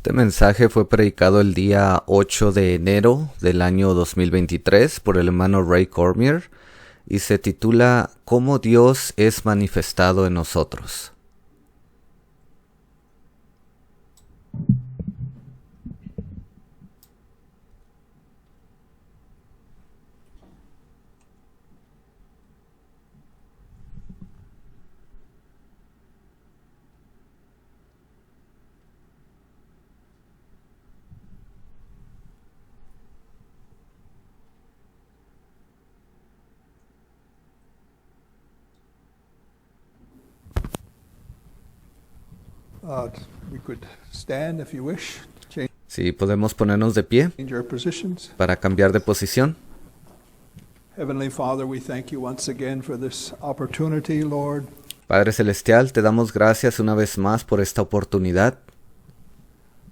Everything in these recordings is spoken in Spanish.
Este mensaje fue predicado el día 8 de enero del año 2023 por el hermano Ray Cormier y se titula ¿Cómo Dios es manifestado en nosotros? We could stand if you wish, change Sí, podemos ponernos de pie our positions. para cambiar de posición. Heavenly Father, we thank you once again for this opportunity, Lord. Padre Celestial, te damos gracias una vez más por esta oportunidad.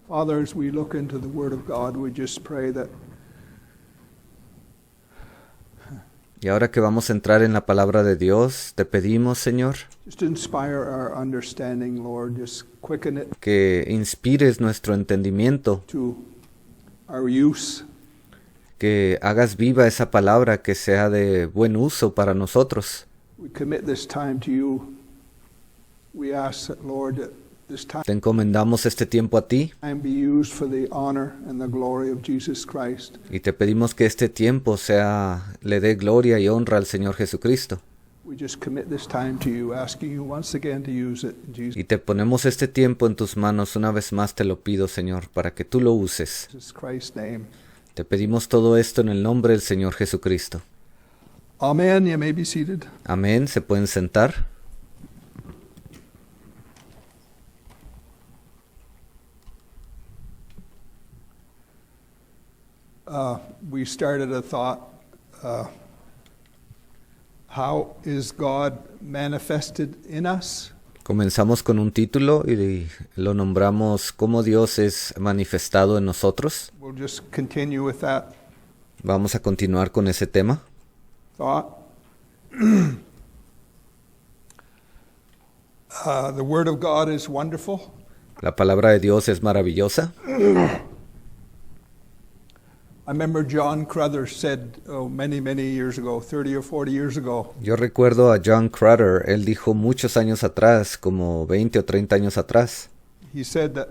Father, as we look into the Word of God, we just pray that Y ahora que vamos a entrar en la palabra de Dios, te pedimos, Señor, just inspire our understanding, Lord. Just quicken it que inspires nuestro entendimiento, to our use. que hagas viva esa palabra, que sea de buen uso para nosotros. We commit this time to you. We ask that, Lord, that this Te encomendamos este tiempo a ti time be used for the honor and the glory of Jesus Christ. y te pedimos que este tiempo le dé gloria y honra al Señor Jesucristo. We just commit this time to you, asking you once again to use it in Y te ponemos este tiempo en tus manos, una vez más te lo pido, Señor, para que tú lo uses. Jesus Christ's name. Te pedimos todo esto en el nombre del Señor Jesucristo. Amen. You may be seated. Amén, se pueden sentar. We started a thought, how is God manifested in us? Comenzamos con un título y lo nombramos ¿Cómo Dios es manifestado en nosotros? We'll just continue with that Vamos a continuar con ese tema. thought. The Word of God is wonderful. La palabra de Dios es maravillosa. I remember John Crother said many, many years ago, 30 or 40 years ago, Yo recuerdo a John Crother, él dijo muchos años atrás, como 20 o 30 años atrás, he said that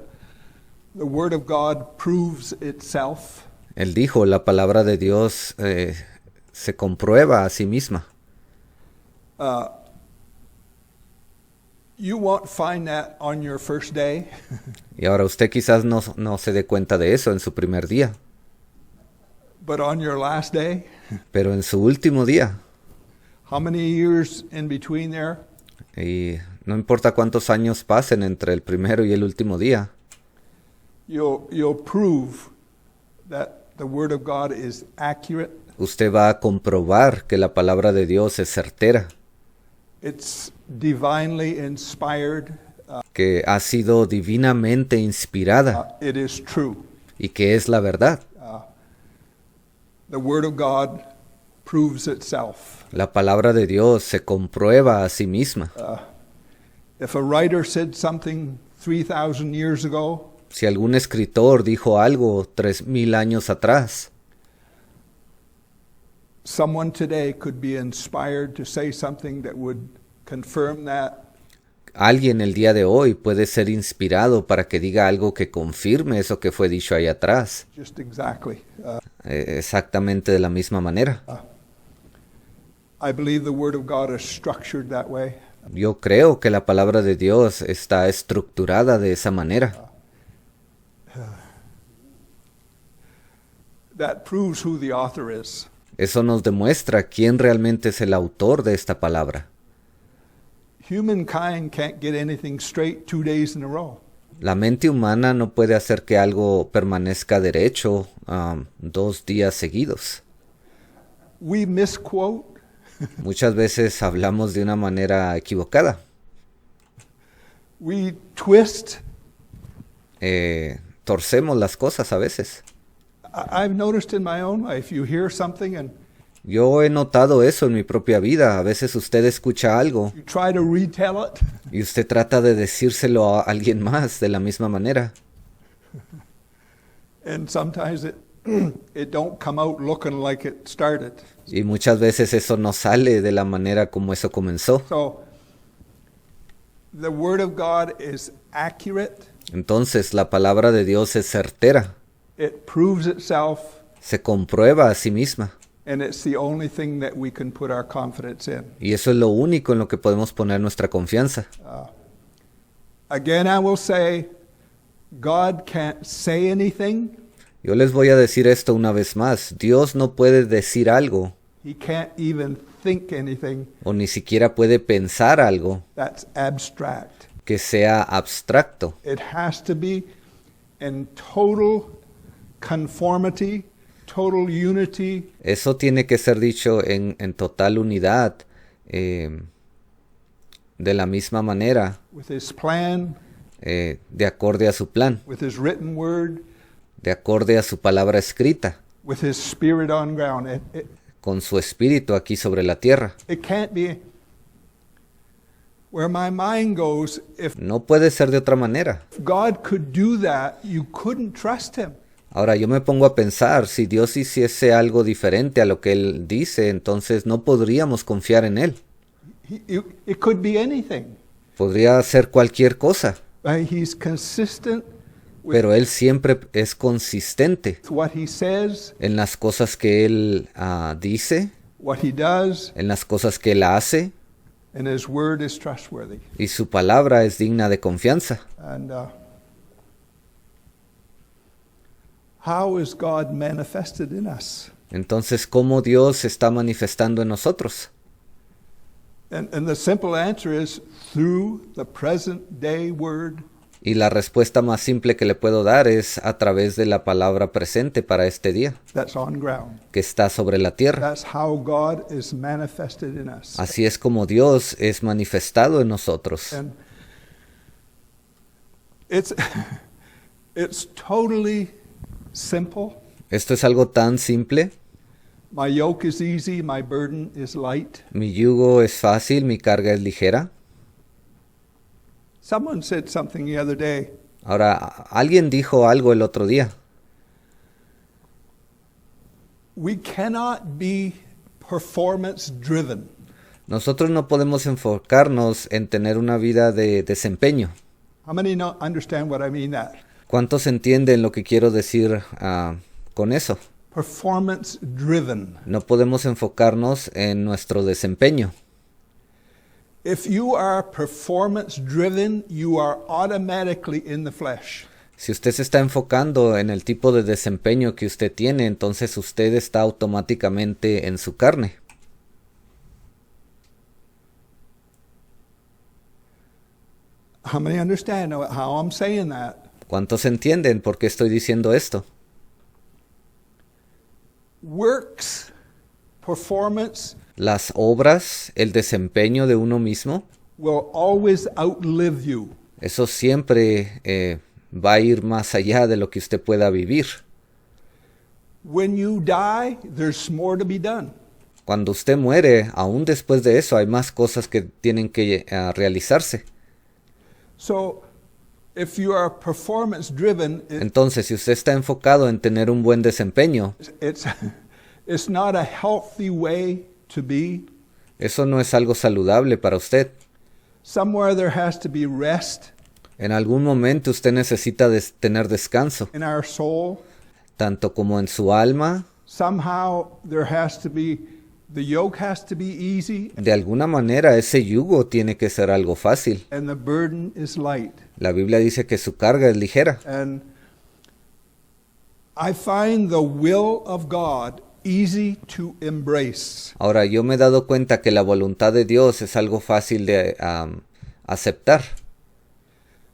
the Word of God proves itself. él dijo, la palabra de Dios se comprueba a sí misma. You won't find that on your first day, Y ahora usted quizás no se dé cuenta de eso en su primer día, but on your last day, pero en su último día, how many years in between there, y no importa cuántos años pasen entre el primero y el último día, you'll prove that the Word of God is accurate. usted va a comprobar que la palabra de Dios es certera, It's divinely inspired. que ha sido divinamente inspirada It is true. y que es la verdad. The Word of God proves itself. La palabra de Dios se comprueba a sí misma. If a writer said something 3,000 years ago, Si algún escritor dijo algo 3000 años atrás, someone today could be inspired to say something that would confirm that. alguien el día de hoy puede ser inspirado para que diga algo que confirme eso que fue dicho ahí atrás, Just exactly. exactamente de la misma manera. I believe the Word of God is structured that way. Yo creo que la palabra de Dios está estructurada de esa manera. That proves who the author is. Eso nos demuestra quién realmente es el autor de esta palabra. Humankind can't get anything straight 2 days in a row. La mente humana no puede hacer que algo permanezca derecho 2 días seguidos. We misquote. Muchas veces hablamos de una manera equivocada. We twist. Torcemos las cosas a veces. I've noticed in my own life, you hear something and Yo he notado eso en mi propia vida. A veces usted escucha algo you try to retell it, y usted trata de decírselo a alguien más de la misma manera. And sometimes it don't come out looking like it started. Y muchas veces eso no sale de la manera como eso comenzó. So the Word of God is accurate. Entonces la palabra de Dios es certera, It proves itself, se comprueba a sí misma. and it's the only thing that we can put our confidence in. Y eso es lo único en lo que podemos poner nuestra confianza. Again, I will say, God can't say anything. Yo les voy a decir esto una vez más. Dios no puede decir algo He can't even think anything o ni siquiera puede pensar algo that's abstract. que sea abstracto. It has to be in total conformity, total unity Eso tiene que ser dicho en total unidad, de la misma manera, with His plan, de acorde a su plan, with His written word, de acorde a su palabra escrita, with His Spirit on ground. con su espíritu aquí sobre la tierra. It can't be where my mind goes. If No puede ser de otra manera. God could do that, you couldn't trust Him. Ahora yo me pongo a pensar, si Dios hiciese algo diferente a lo que Él dice, entonces no podríamos confiar en Él. It could be anything. Podría ser cualquier cosa, He's consistent with pero Él siempre es consistente what He says, en las cosas que Él dice, what He does, en las cosas que Él hace, and His word is trustworthy. y su palabra es digna de confianza. And how is God manifested in us? Entonces, ¿cómo Dios se está manifestando en nosotros? And the simple answer is through the present day word. Y la respuesta más simple que le puedo dar es a través de la palabra presente para este día, That's on ground. que está sobre la tierra. That's how God is manifested in us. Así es como Dios es manifestado en nosotros. And it's totally simple. Esto es algo tan simple. My yoke is easy, my burden is light. Mi yugo es fácil, mi carga es ligera. Someone said something the other day. Ahora, alguien dijo algo el otro día. We cannot be performance driven. Nosotros no podemos enfocarnos en tener una vida de desempeño. How many understand what I mean that? ¿Cuántos entienden lo que quiero decir con eso? Performance driven. No podemos enfocarnos en nuestro desempeño. If you are performance driven, you are automatically in the flesh. Si usted se está enfocando en el tipo de desempeño que usted tiene, entonces usted está automáticamente en su carne. How many understand how I'm saying that? ¿Cuántos entienden por qué estoy diciendo esto? Works, performance Las obras, el desempeño de uno mismo, will always outlive you. eso siempre va a ir más allá de lo que usted pueda vivir. When you die, there's more to be done. Cuando usted muere, aún después de eso, hay más cosas que tienen que realizarse. So, if you are performance driven, Entonces, si usted está enfocado en tener un buen desempeño, it's not a healthy way to be. eso no es algo saludable para usted. Somewhere there has to be rest En algún momento usted necesita tener descanso, in our soul. tanto como en su alma. Somehow there has to be, the yoke has to be easy De alguna manera ese yugo tiene que ser algo fácil. and the burden is light. La Biblia dice que su carga es ligera. And I find the will of God easy to embrace. Ahora, yo me he dado cuenta que la voluntad de Dios es algo fácil de aceptar.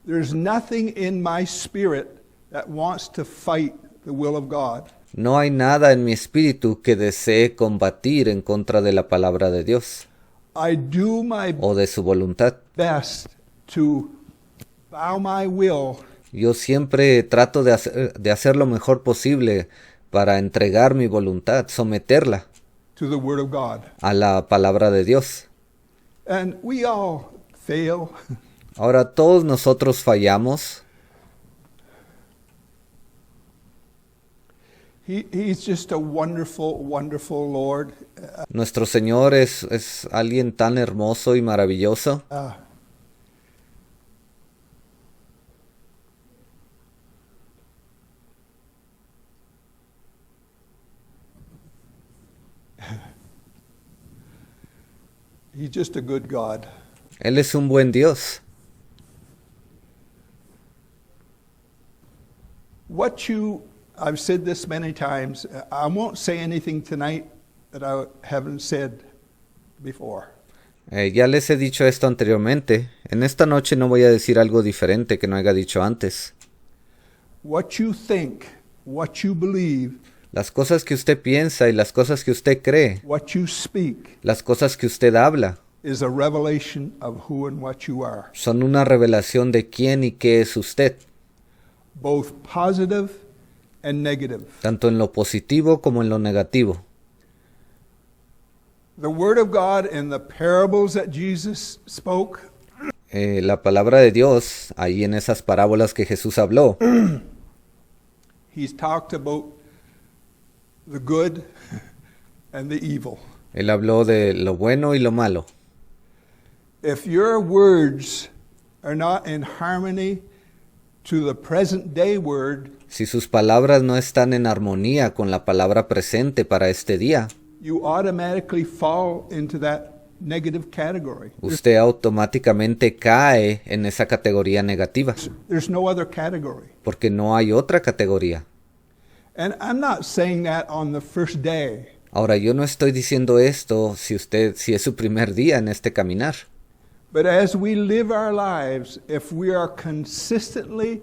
There's nothing in my spirit that wants to fight the will of God. No hay nada en mi espíritu que desee combatir en contra de la palabra de Dios I do my o de su voluntad. best to bow my will Yo siempre trato de hacer lo mejor posible para entregar mi voluntad, someterla to the Word of God. a la palabra de Dios. And we all fail. Ahora, todos nosotros fallamos. He's just a wonderful, wonderful Lord. Nuestro Señor es alguien tan hermoso y maravilloso. He's just a good God. Él es un buen Dios. I've said this many times. I won't say anything tonight that I haven't said before. Ya les he dicho esto anteriormente. En esta noche no voy a decir algo diferente que no haya dicho antes. What you think, what you believe, Las cosas que usted piensa y las cosas que usted cree, what you speak, las cosas que usted habla, is a revelation of who and what you are. son una revelación de quién y qué es usted, Both positive and negative. tanto en lo positivo como en lo negativo. The Word of God in the parables that Jesus spoke, La palabra de Dios, ahí en esas parábolas que Jesús habló, He's talked about the good and the evil. Él habló de lo bueno y lo malo. If your words are not in harmony to the present day word, Si sus palabras no están en armonía con la palabra presente para este día, you automatically fall into that negative category. usted automáticamente cae en esa categoría negativa, There's no other category. porque no hay otra categoría. And I'm not saying that on the first day. Ahora, yo no estoy diciendo esto si es su primer día en este caminar. But as we live our lives, if we are consistently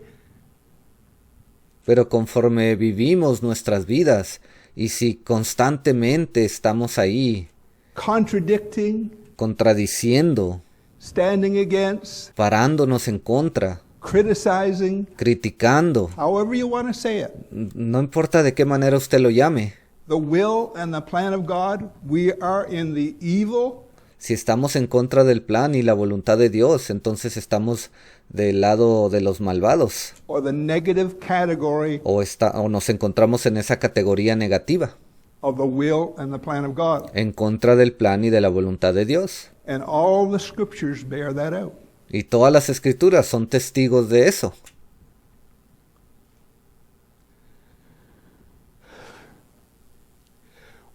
Pero conforme vivimos nuestras vidas y si constantemente estamos ahí contradicting, contradiciendo, standing against, parándonos en contra, criticizing, criticando, however you want to say it, no importa de qué manera usted lo llame, the will and the plan of God, we are in the evil si estamos en contra del plan y la voluntad de Dios, entonces estamos del lado de los malvados or the negative category o nos encontramos en esa categoría negativa, of the will and the plan of God. en contra del plan y de la voluntad de Dios. And all the scriptures bear that out. Y todas las escrituras son testigos de eso.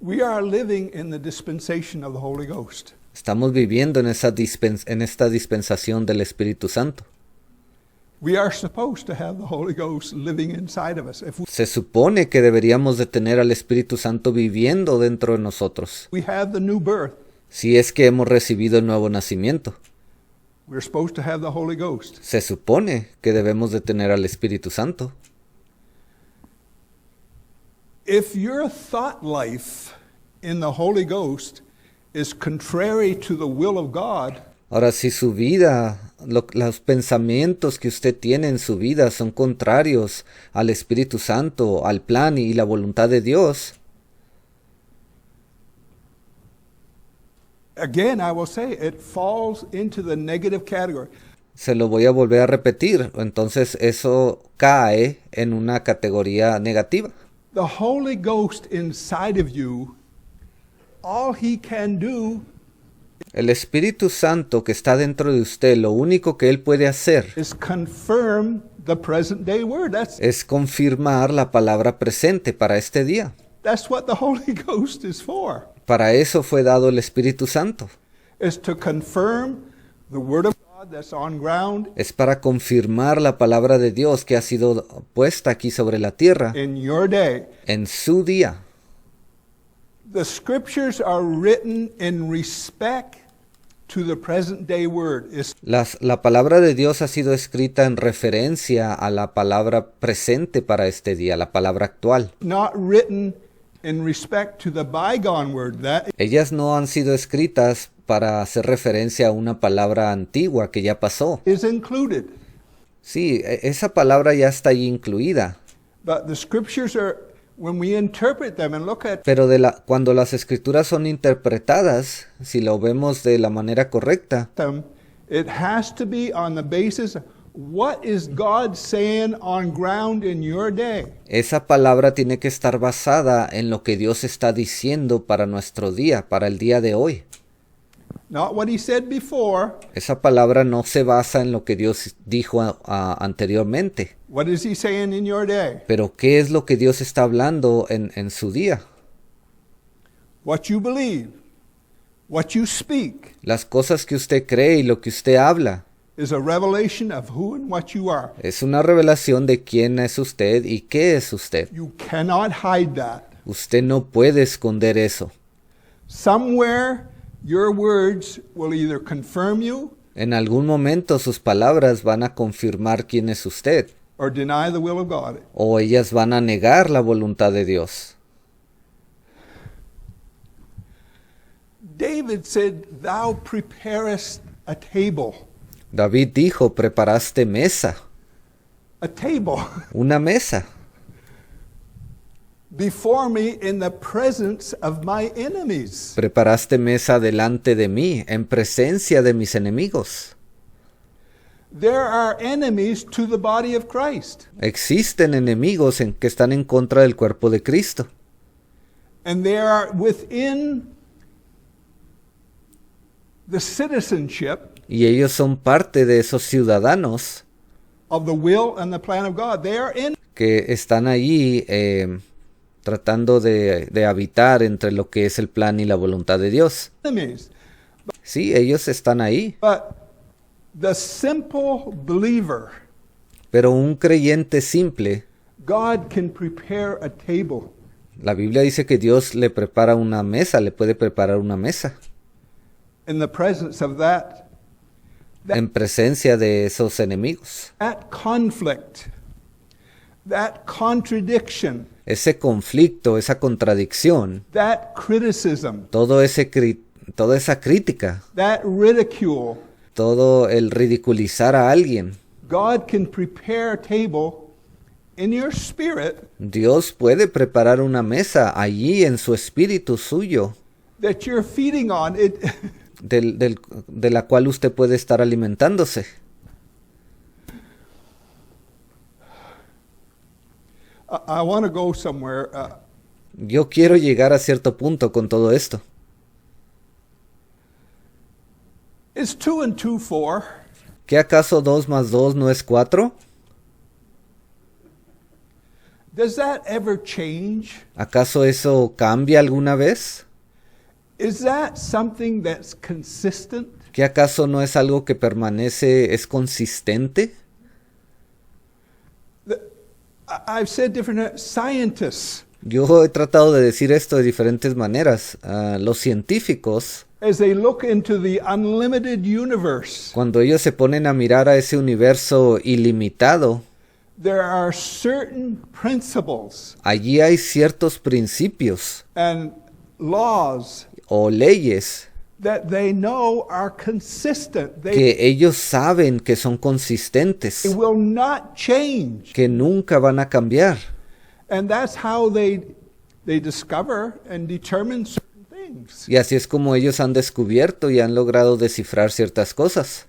We are living in the dispensation of the Holy Ghost. Estamos viviendo en esta dispensación del Espíritu Santo. We are supposed to have the Holy Ghost living inside of us. If Se supone que deberíamos de tener al Espíritu Santo viviendo dentro de nosotros, we have the new birth, si es que hemos recibido el nuevo nacimiento. we're supposed to have the Holy Ghost. Se supone que debemos de tener al Espíritu Santo. If your thought life in the Holy Ghost is contrary to the will of God, Ahora, si su vida, los pensamientos que usted tiene en su vida son contrarios al Espíritu Santo, al plan y la voluntad de Dios, again, I will say it falls into the negative category. se lo voy a volver a repetir, entonces eso cae en una categoría negativa. The Holy Ghost inside of you, all He can do El Espíritu Santo que está dentro de usted, lo único que Él puede hacer is confirm the present day word. es confirmar la palabra presente para este día. That's what the Holy Ghost is for. Para eso fue dado el Espíritu Santo. Is to confirm the word of God that's on ground Es para confirmar la palabra de Dios que ha sido puesta aquí sobre la tierra in your day. en su día. The scriptures are written in respect to the present day word. It's La palabra de Dios ha sido escrita en referencia a la palabra presente para este día, la palabra actual. not written in respect to the bygone word. That Ellas no han sido escritas para hacer referencia a una palabra antigua que ya pasó. is included. Sí, esa palabra ya está ahí incluida. But the scriptures are, when we interpret them and look at Pero cuando las escrituras son interpretadas, si lo vemos de la manera correcta, them, it has to be on the basis of what is God saying on ground in your day? Esa palabra tiene que estar basada en lo que Dios está diciendo para nuestro día, para el día de hoy. Not what he said before. Esa palabra no se basa en lo que Dios dijo anteriormente. What is he saying in your day? Pero ¿qué es lo que Dios está hablando en su día? What you believe, what you speak, Las cosas que usted cree y lo que usted habla is a revelation of who and what you are. es una revelación de quién es usted y qué es usted. You cannot hide that. Usted no puede esconder eso. Somewhere, your words will either confirm you En algún momento sus palabras van a confirmar quién es usted, or deny the will of God. o ellas van a negar la voluntad de Dios. David said, "Thou preparest a table." David dijo, preparaste mesa, A table una mesa, before me in the presence of my enemies. preparaste mesa delante de mí, en presencia de mis enemigos. There are enemies to the body of Christ, Existen enemigos que están en contra del cuerpo de Cristo, and they are within the citizenship y ellos son parte de esos ciudadanos of the will and the plan of God. They are que están allí tratando de habitar entre lo que es el plan y la voluntad de Dios. enemies. Sí, ellos están ahí, But the simple believer, pero un creyente simple, God can prepare a table la Biblia dice que Dios le prepara una mesa, le puede preparar una mesa in the presence of that en presencia de esos enemigos. conflict, that contradiction, Ese conflicto, esa contradicción, that criticism, toda esa crítica, that ridicule. todo el ridiculizar a alguien, God can prepare a table in your spirit Dios puede preparar una mesa allí en su espíritu suyo, that you're feeding on. It de la cual usted puede estar alimentándose. I want to go somewhere. Yo quiero llegar a cierto punto con todo esto. Is 2 and 2 4? ¿Qué acaso 2 más 2 no es 4? Does that ever change? ¿Acaso eso cambia alguna vez? Is that something that's consistent? ¿Qué acaso no es algo que permanece, es consistente? I've said different scientists, Yo he tratado de decir esto de diferentes maneras. Los científicos, as they look into the unlimited universe, cuando ellos se ponen a mirar a ese universo ilimitado, there are certain principles allí hay ciertos principios and laws o leyes that they know are consistent. They que ellos saben que son consistentes, will not change. que nunca van a cambiar. And that's how they discover and determine certain things. Y así es como ellos han descubierto y han logrado descifrar ciertas cosas.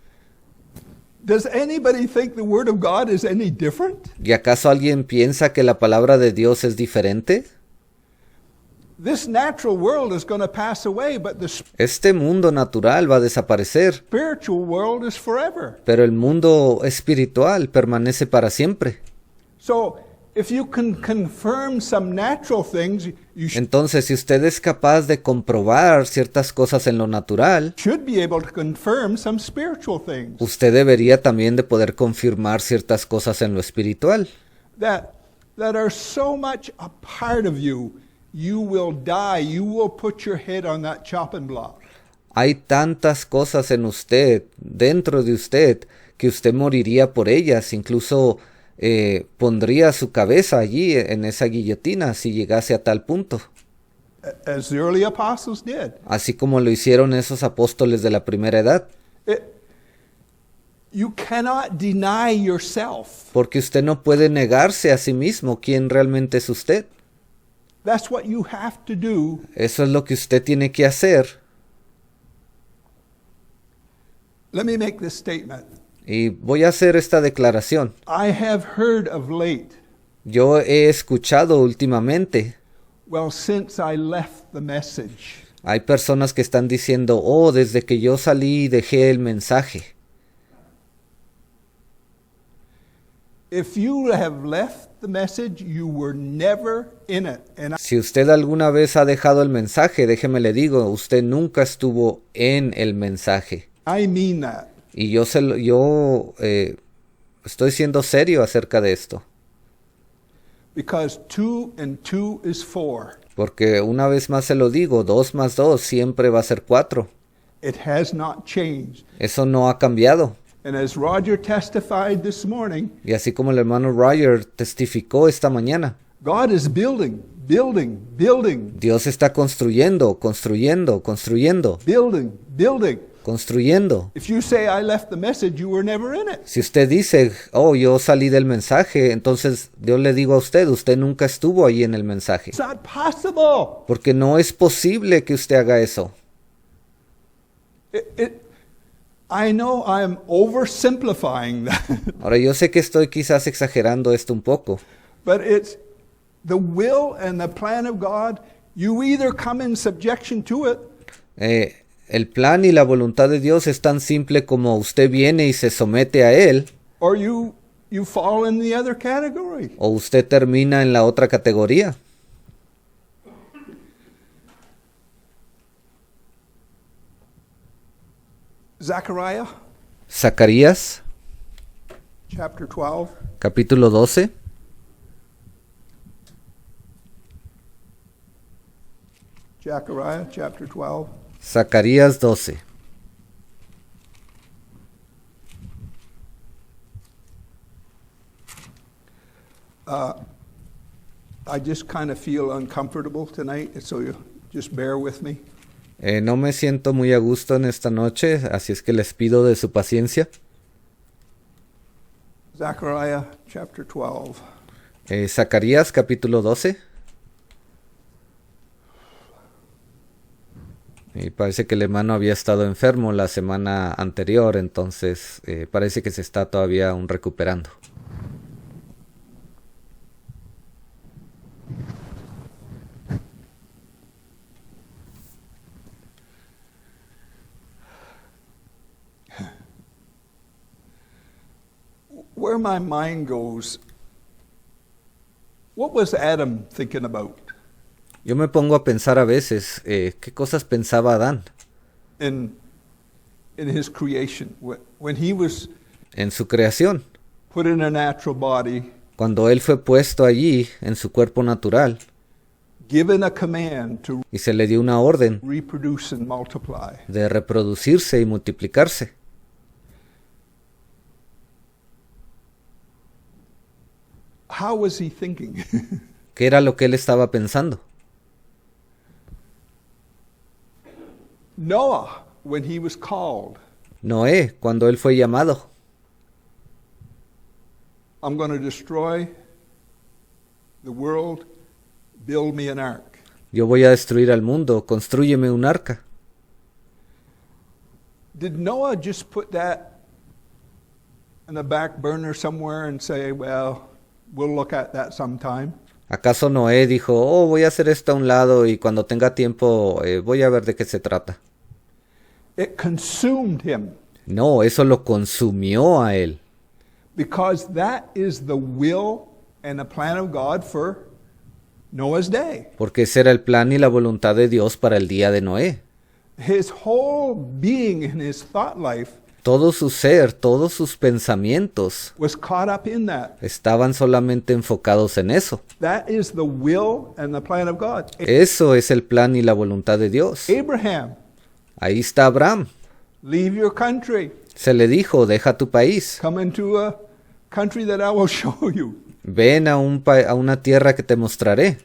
Does anybody think the Word of God is any different? ¿Y acaso alguien piensa que la palabra de Dios es diferente? This natural world is going to pass away, but the Este mundo natural va a desaparecer, spiritual world is forever. pero el mundo espiritual permanece para siempre. So, if you can confirm some natural things, you Entonces, si usted es capaz de comprobar ciertas cosas en lo natural, should be able to confirm some spiritual things. usted debería también de poder confirmar ciertas cosas en lo espiritual, That are so much a part of you, you will die. You will put your head on that chopping block. Hay tantas cosas en usted, dentro de usted, que usted moriría por ellas, incluso pondría su cabeza allí en esa guillotina si llegase a tal punto, As the early apostles did. así como lo hicieron esos apóstoles de la primera edad, You cannot deny yourself. porque usted no puede negarse a sí mismo quién realmente es usted. That's what you have to do. Eso es lo que usted tiene que hacer. Let me make this statement. Y voy a hacer esta declaración. I have heard of late, Yo he escuchado últimamente, well, since I left the message, hay personas que están diciendo, oh, desde que yo salí y dejé el mensaje. if you have left the message, you were never in it. And Si usted alguna vez ha dejado el mensaje, déjeme le digo, usted nunca estuvo en el mensaje. I mean that. Y yo estoy siendo serio acerca de esto. Because 2 and 2 is 4. Porque una vez más se lo digo, 2 más 2 siempre va a ser 4. It has not changed. Eso no ha cambiado. And as Roger testified this morning, Y así como el hermano Roger testificó esta mañana, God is building, building, building, Dios está construyendo, construyendo, construyendo, building, building. construyendo. If you say I left the message, you were never in it. Si usted dice, oh, yo salí del mensaje, entonces yo le digo a usted, usted nunca estuvo ahí en el mensaje. It's not possible. Porque no es posible que usted haga eso. I know I'm oversimplifying that, Ahora yo sé que estoy quizás exagerando esto un poco, but it's the will and the plan of God. You either come in subjection to it, el plan y la voluntad de Dios es tan simple como usted viene y se somete a Él, or you fall in the other category. o usted termina en la otra categoría. Zechariah Zacarías, chapter 12. capítulo 12. Zechariah chapter 12. Zacarías 12. I just kind of feel uncomfortable tonight, so you just bear with me. No me siento muy a gusto en esta noche, así es que les pido de su paciencia. Zechariah chapter 12. Zacarías capítulo 12. Y parece que el hermano había estado enfermo la semana anterior, entonces parece que se está todavía aún recuperando. Where my mind goes, what was Adam thinking about Yo me pongo a pensar a veces, ¿qué cosas pensaba Adán in his creation? When he was en su creación? put in a natural body, Cuando él fue puesto allí en su cuerpo natural given a command to y se le dio una orden reproduce and multiply. de reproducirse y multiplicarse. How was he thinking? ¿Qué era lo que él estaba pensando? Noah, when he was called, Noé, cuando él fue llamado, I'm going to destroy the world, build me an ark. yo voy a destruir al mundo, constrúyeme un arca. Did Noah just put that in the back burner somewhere and say, well, we'll look at that sometime? ¿Acaso Noé dijo, oh, voy a hacer esto a un lado y cuando tenga tiempo voy a ver de qué se trata? It consumed him No, eso lo consumió a él, because that is the will and the plan of God for Noah's day. porque ese era el plan y la voluntad de Dios para el día de Noé. His whole being and his thought life Todo su ser, todos sus pensamientos was caught up in that. estaban solamente enfocados en eso. That is the will and the plan of God. Eso es el plan y la voluntad de Dios. Abraham, Ahí está Abraham. leave your country, Se le dijo, deja tu país, come into a country that I will show you. ven a una tierra que te mostraré.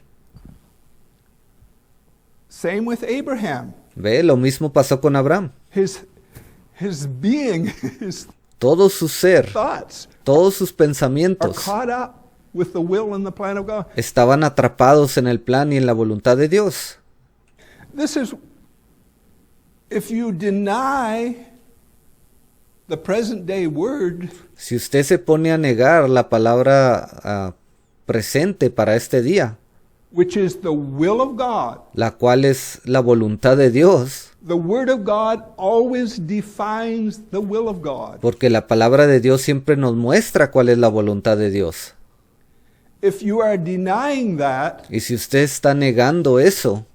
Same with Abraham. Ve, lo mismo pasó con Abraham. His being, his Todo su ser, thoughts todos sus are pensamientos caught up with the will and the plan of God. estaban atrapados en el plan y en la voluntad de Dios. This is, if you deny the present day word Si usted se pone a negar la palabra presente para este día, which is the will of God. la cual es la voluntad de Dios, The Word of God always defines the will of God. porque la palabra de Dios siempre nos muestra cuál es la voluntad de Dios. If you are denying that, Y si usted está negando eso,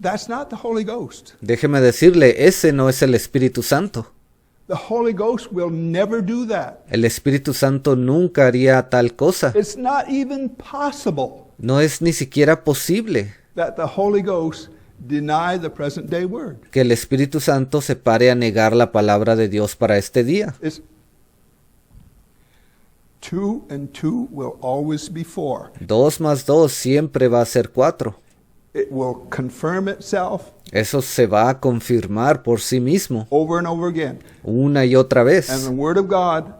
that's not the Holy Ghost. déjeme decirle, ese no es el Espíritu Santo. The Holy Ghost will never do that. El Espíritu Santo nunca haría tal cosa. It's not even possible No es ni siquiera posible that the Holy Ghost deny the present day word. que el Espíritu Santo se pare a negar la palabra de Dios para este día. It's 2 and 2 will always be 4. 2 más 2 siempre va a ser 4. It will confirm itself Eso se va a confirmar por sí mismo over and over again. una y otra And the vez. Word of God,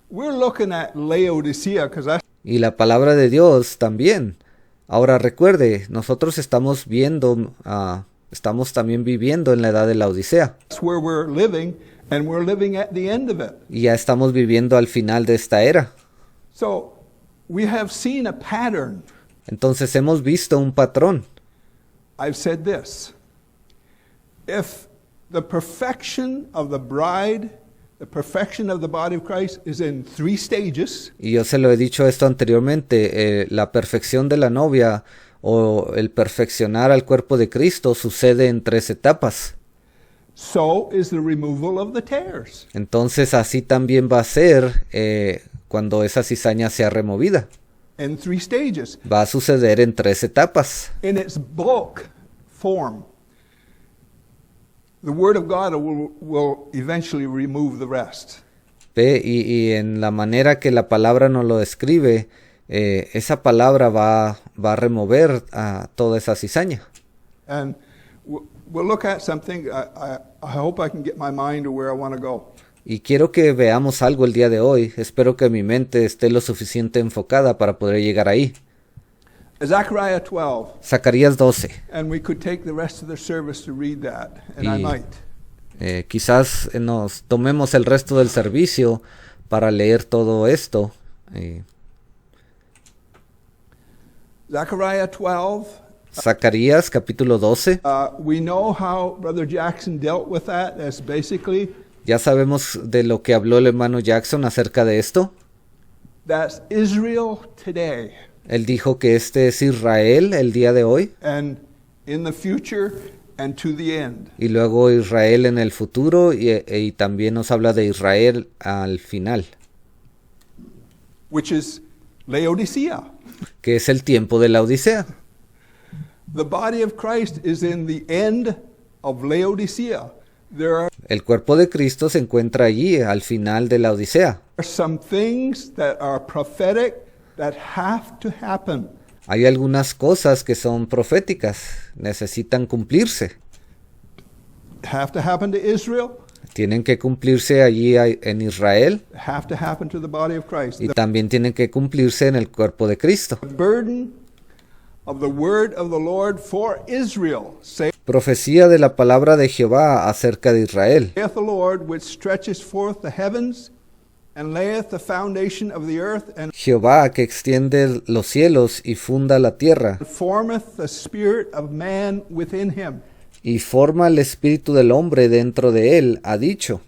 we're looking at Laodicea because that's Y la palabra de Dios también. Ahora recuerde, nosotros estamos también viviendo en la edad de la Odisea. where we're living, and we're living at the end of it. Y ya estamos viviendo al final de esta era. So we have seen a pattern. Entonces hemos visto un patrón. I've said this. If the perfection of the bride, the perfection of the body of Christ is in 3 stages, Y yo se lo he dicho esto anteriormente, la perfección de la novia o el perfeccionar al cuerpo de Cristo sucede en 3 etapas. so is the removal of the tares. Entonces así también va a ser cuando esa cizaña sea removida. In 3 stages. Va a suceder en 3 etapas. In its bulk form, the Word of God will eventually remove the rest. Ve, y en la manera que la palabra nos lo describe, esa palabra va a remover a toda esa cizaña. And we'll look at something. I hope I can get my mind to where I want to go. Y quiero que veamos algo el día de hoy. Espero que mi mente esté lo suficiente enfocada para poder llegar ahí. Zechariah 12. Zacarías 12. And we could take the rest of the service to read that, and I Y- might. Quizás nos tomemos el resto del servicio para leer todo esto. Zechariah 12. Zacarías capítulo 12. We know how Brother Jackson dealt with that. That's basically Ya sabemos de lo que habló el hermano Jackson acerca de esto. that's Israel today, Él dijo que este es Israel el día de hoy and in the future, and to the end. y luego Israel en el futuro y también nos habla de Israel al final, Which is Laodicea. que es el tiempo de la Odisea. The body of Christ is in the end of Laodicea. There are El cuerpo de Cristo se encuentra allí al final de la Odisea. some things that are prophetic that have to happen. Hay algunas cosas que son proféticas, necesitan cumplirse. Have to happen to Israel, Tienen que cumplirse allí en Israel have to happen to the body of Christ. y también tienen que cumplirse en el cuerpo de Cristo. The burden of the word of the Lord for Israel, saith Profecía de la palabra de Jehová acerca de Israel. the Lord, which stretches forth the heavens and layeth the foundation of the earth and Jehová que extiende los cielos y funda la tierra formeth the spirit of man within him. y forma el espíritu del hombre dentro de él, ha dicho: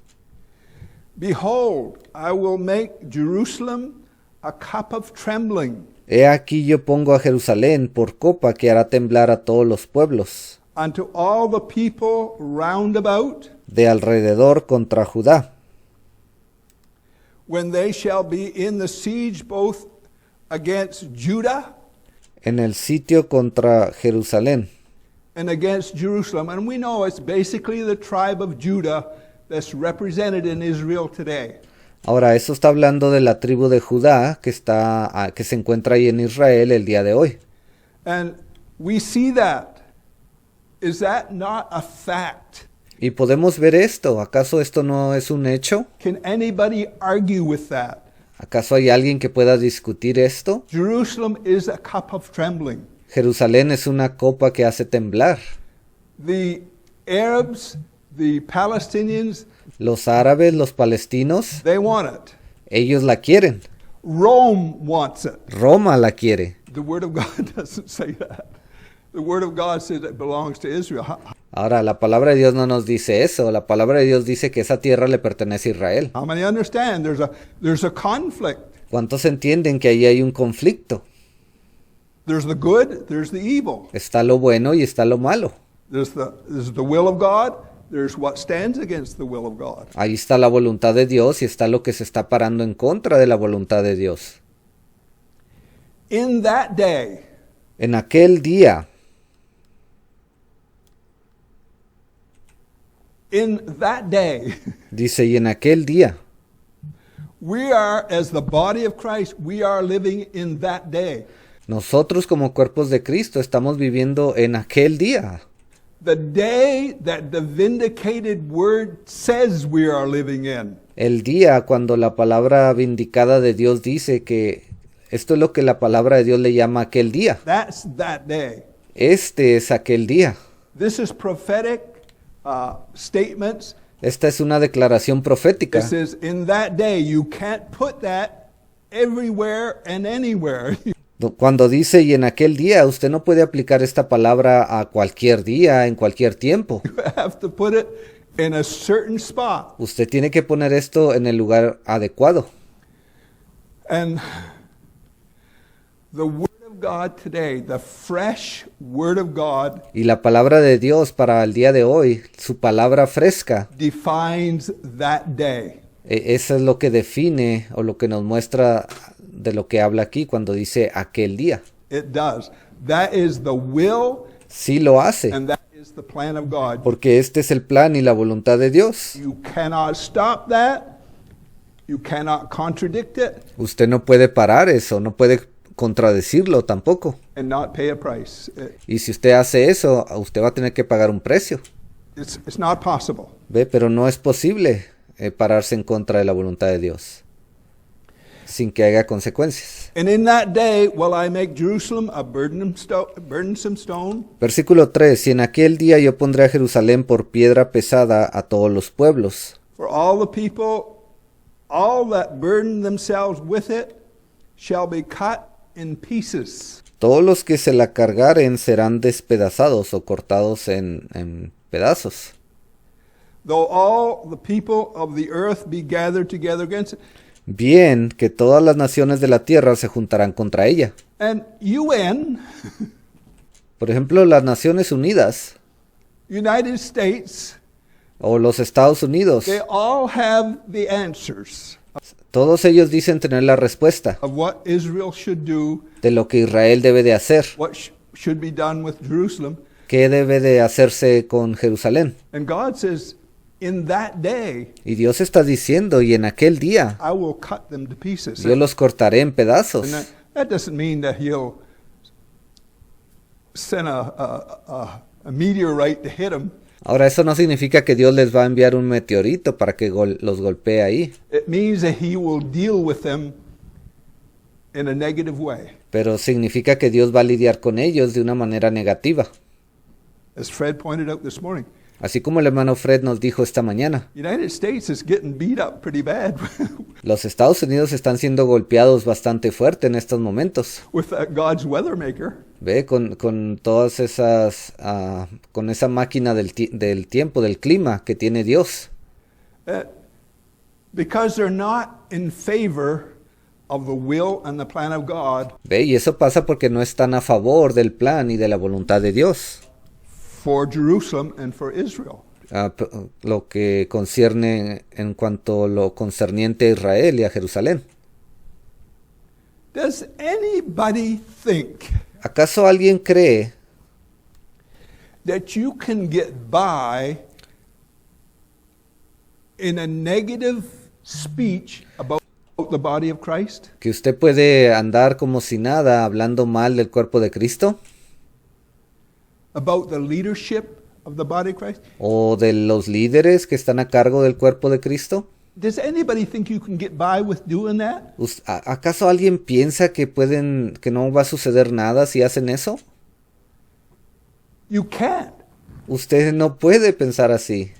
Behold, I will make Jerusalem a cup of trembling He aquí yo pongo a Jerusalén por copa que hará temblar a todos los pueblos unto all the people round about, de alrededor contra Judá, when they shall be in the siege both against Judah en el sitio contra Jerusalén. and against Jerusalem. And we know it's basically the tribe of Judah that's represented in Israel today. Ahora, eso está hablando de la tribu de Judá que se encuentra ahí en Israel el día de hoy. And we see that. Is that not a fact? Y podemos ver esto. ¿Acaso esto no es un hecho? Can anybody argue with that? ¿Acaso hay alguien que pueda discutir esto? Jerusalem is a cup of trembling. Jerusalén es una copa que hace temblar. The Arabs, the Palestinians, Los árabes, los palestinos, they want it. ellos la quieren. Rome wants it. Roma la quiere. The Word of God doesn't say that. The Word of God says it belongs to Israel. Ahora, la palabra de Dios no nos dice eso. La palabra de Dios dice que esa tierra le pertenece a Israel. How many understand? There's a conflict. ¿Cuántos entienden que ahí hay un conflicto? There's the good, there's the evil. Está lo bueno y está lo malo. There's the will of God, there's what stands against the will of God. Ahí está la voluntad de Dios y está lo que se está parando en contra de la voluntad de Dios. In that day, En aquel día, dice, y en aquel día, we are, as the body of Christ, we are living in that day. nosotros como cuerpos de Cristo estamos viviendo en aquel día. The day that the vindicated word says we are living in. El día cuando la palabra vindicada de Dios dice que esto es lo que la palabra de Dios le llama aquel día. That's that day. Este es aquel día. This is prophetic statements. Esta es una declaración profética. It says in that day you can't put that everywhere and anywhere. Cuando dice y en aquel día, usted no puede aplicar esta palabra a cualquier día, en cualquier tiempo. You have to put it in a certain spot. Usted tiene que poner esto en el lugar adecuado. And the Word of God today, the fresh Word of God, Y la palabra de Dios para el día de hoy, su palabra fresca, defines that day. eso es lo que define o lo que nos muestra de lo que habla aquí cuando dice aquel día. It does. That is the will Sí lo hace, and that is the plan of God. porque este es el plan y la voluntad de Dios. You cannot stop that. You cannot contradict it Usted no puede parar eso, no puede contradecirlo tampoco. and not pay a price. Y si usted hace eso, usted va a tener que pagar un precio. It's not possible. ¿Ve? Pero no es posible pararse en contra de la voluntad de Dios sin que haya consecuencias. And in that day will I make Jerusalem a burdensome stone, Versículo 3. Y en aquel día yo pondré a Jerusalén por piedra pesada a todos los pueblos. for all the people, all that burden themselves with it, shall be cut in pieces. Todos los que se la cargaren serán despedazados o cortados en pedazos. Though all the people of the earth be gathered together against it. Bien que todas las naciones de la tierra se juntarán contra ella. And UN, Por ejemplo, las Naciones Unidas United States, o los Estados Unidos. they all have the answers Todos ellos dicen tener la respuesta of what Israel should do, de lo que Israel debe de hacer, what should be done with Jerusalem. qué debe de hacerse con Jerusalén. And God says, in that day, Y Dios está diciendo, y en aquel día I will cut them to pieces. yo los cortaré en pedazos. And that doesn't mean that he'll send a meteorite to hit them. Ahora, eso no significa que Dios les va a enviar un meteorito para que los golpee ahí, It means that he will deal with them in a negative way. pero significa que Dios va a lidiar con ellos de una manera negativa. As Fred pointed out this morning, Así como el hermano Fred nos dijo esta mañana, United States is getting beat up pretty bad los Estados Unidos están siendo golpeados bastante fuerte en estos momentos. with God's weather maker. Ve, con todas esas, con esa máquina del tiempo, del clima que tiene Dios. Because they're not in favor of the will and the plan of God Ve, y eso pasa porque no están a favor del plan y de la voluntad de Dios. for Jerusalem and for Israel. Lo que concierne en cuanto lo concerniente a Israel y a Jerusalén. Does anybody think ¿Acaso alguien cree that you can get by in a negative speech about the body of Christ? que usted puede andar como si nada hablando mal del cuerpo de Cristo? About the leadership of the body of Christ? ¿O de los líderes que están a cargo del cuerpo de Cristo? Does anybody think you can get by with doing that? ¿Acaso alguien piensa que no va a suceder nada si hacen eso? You can't. Usted no puede pensar así.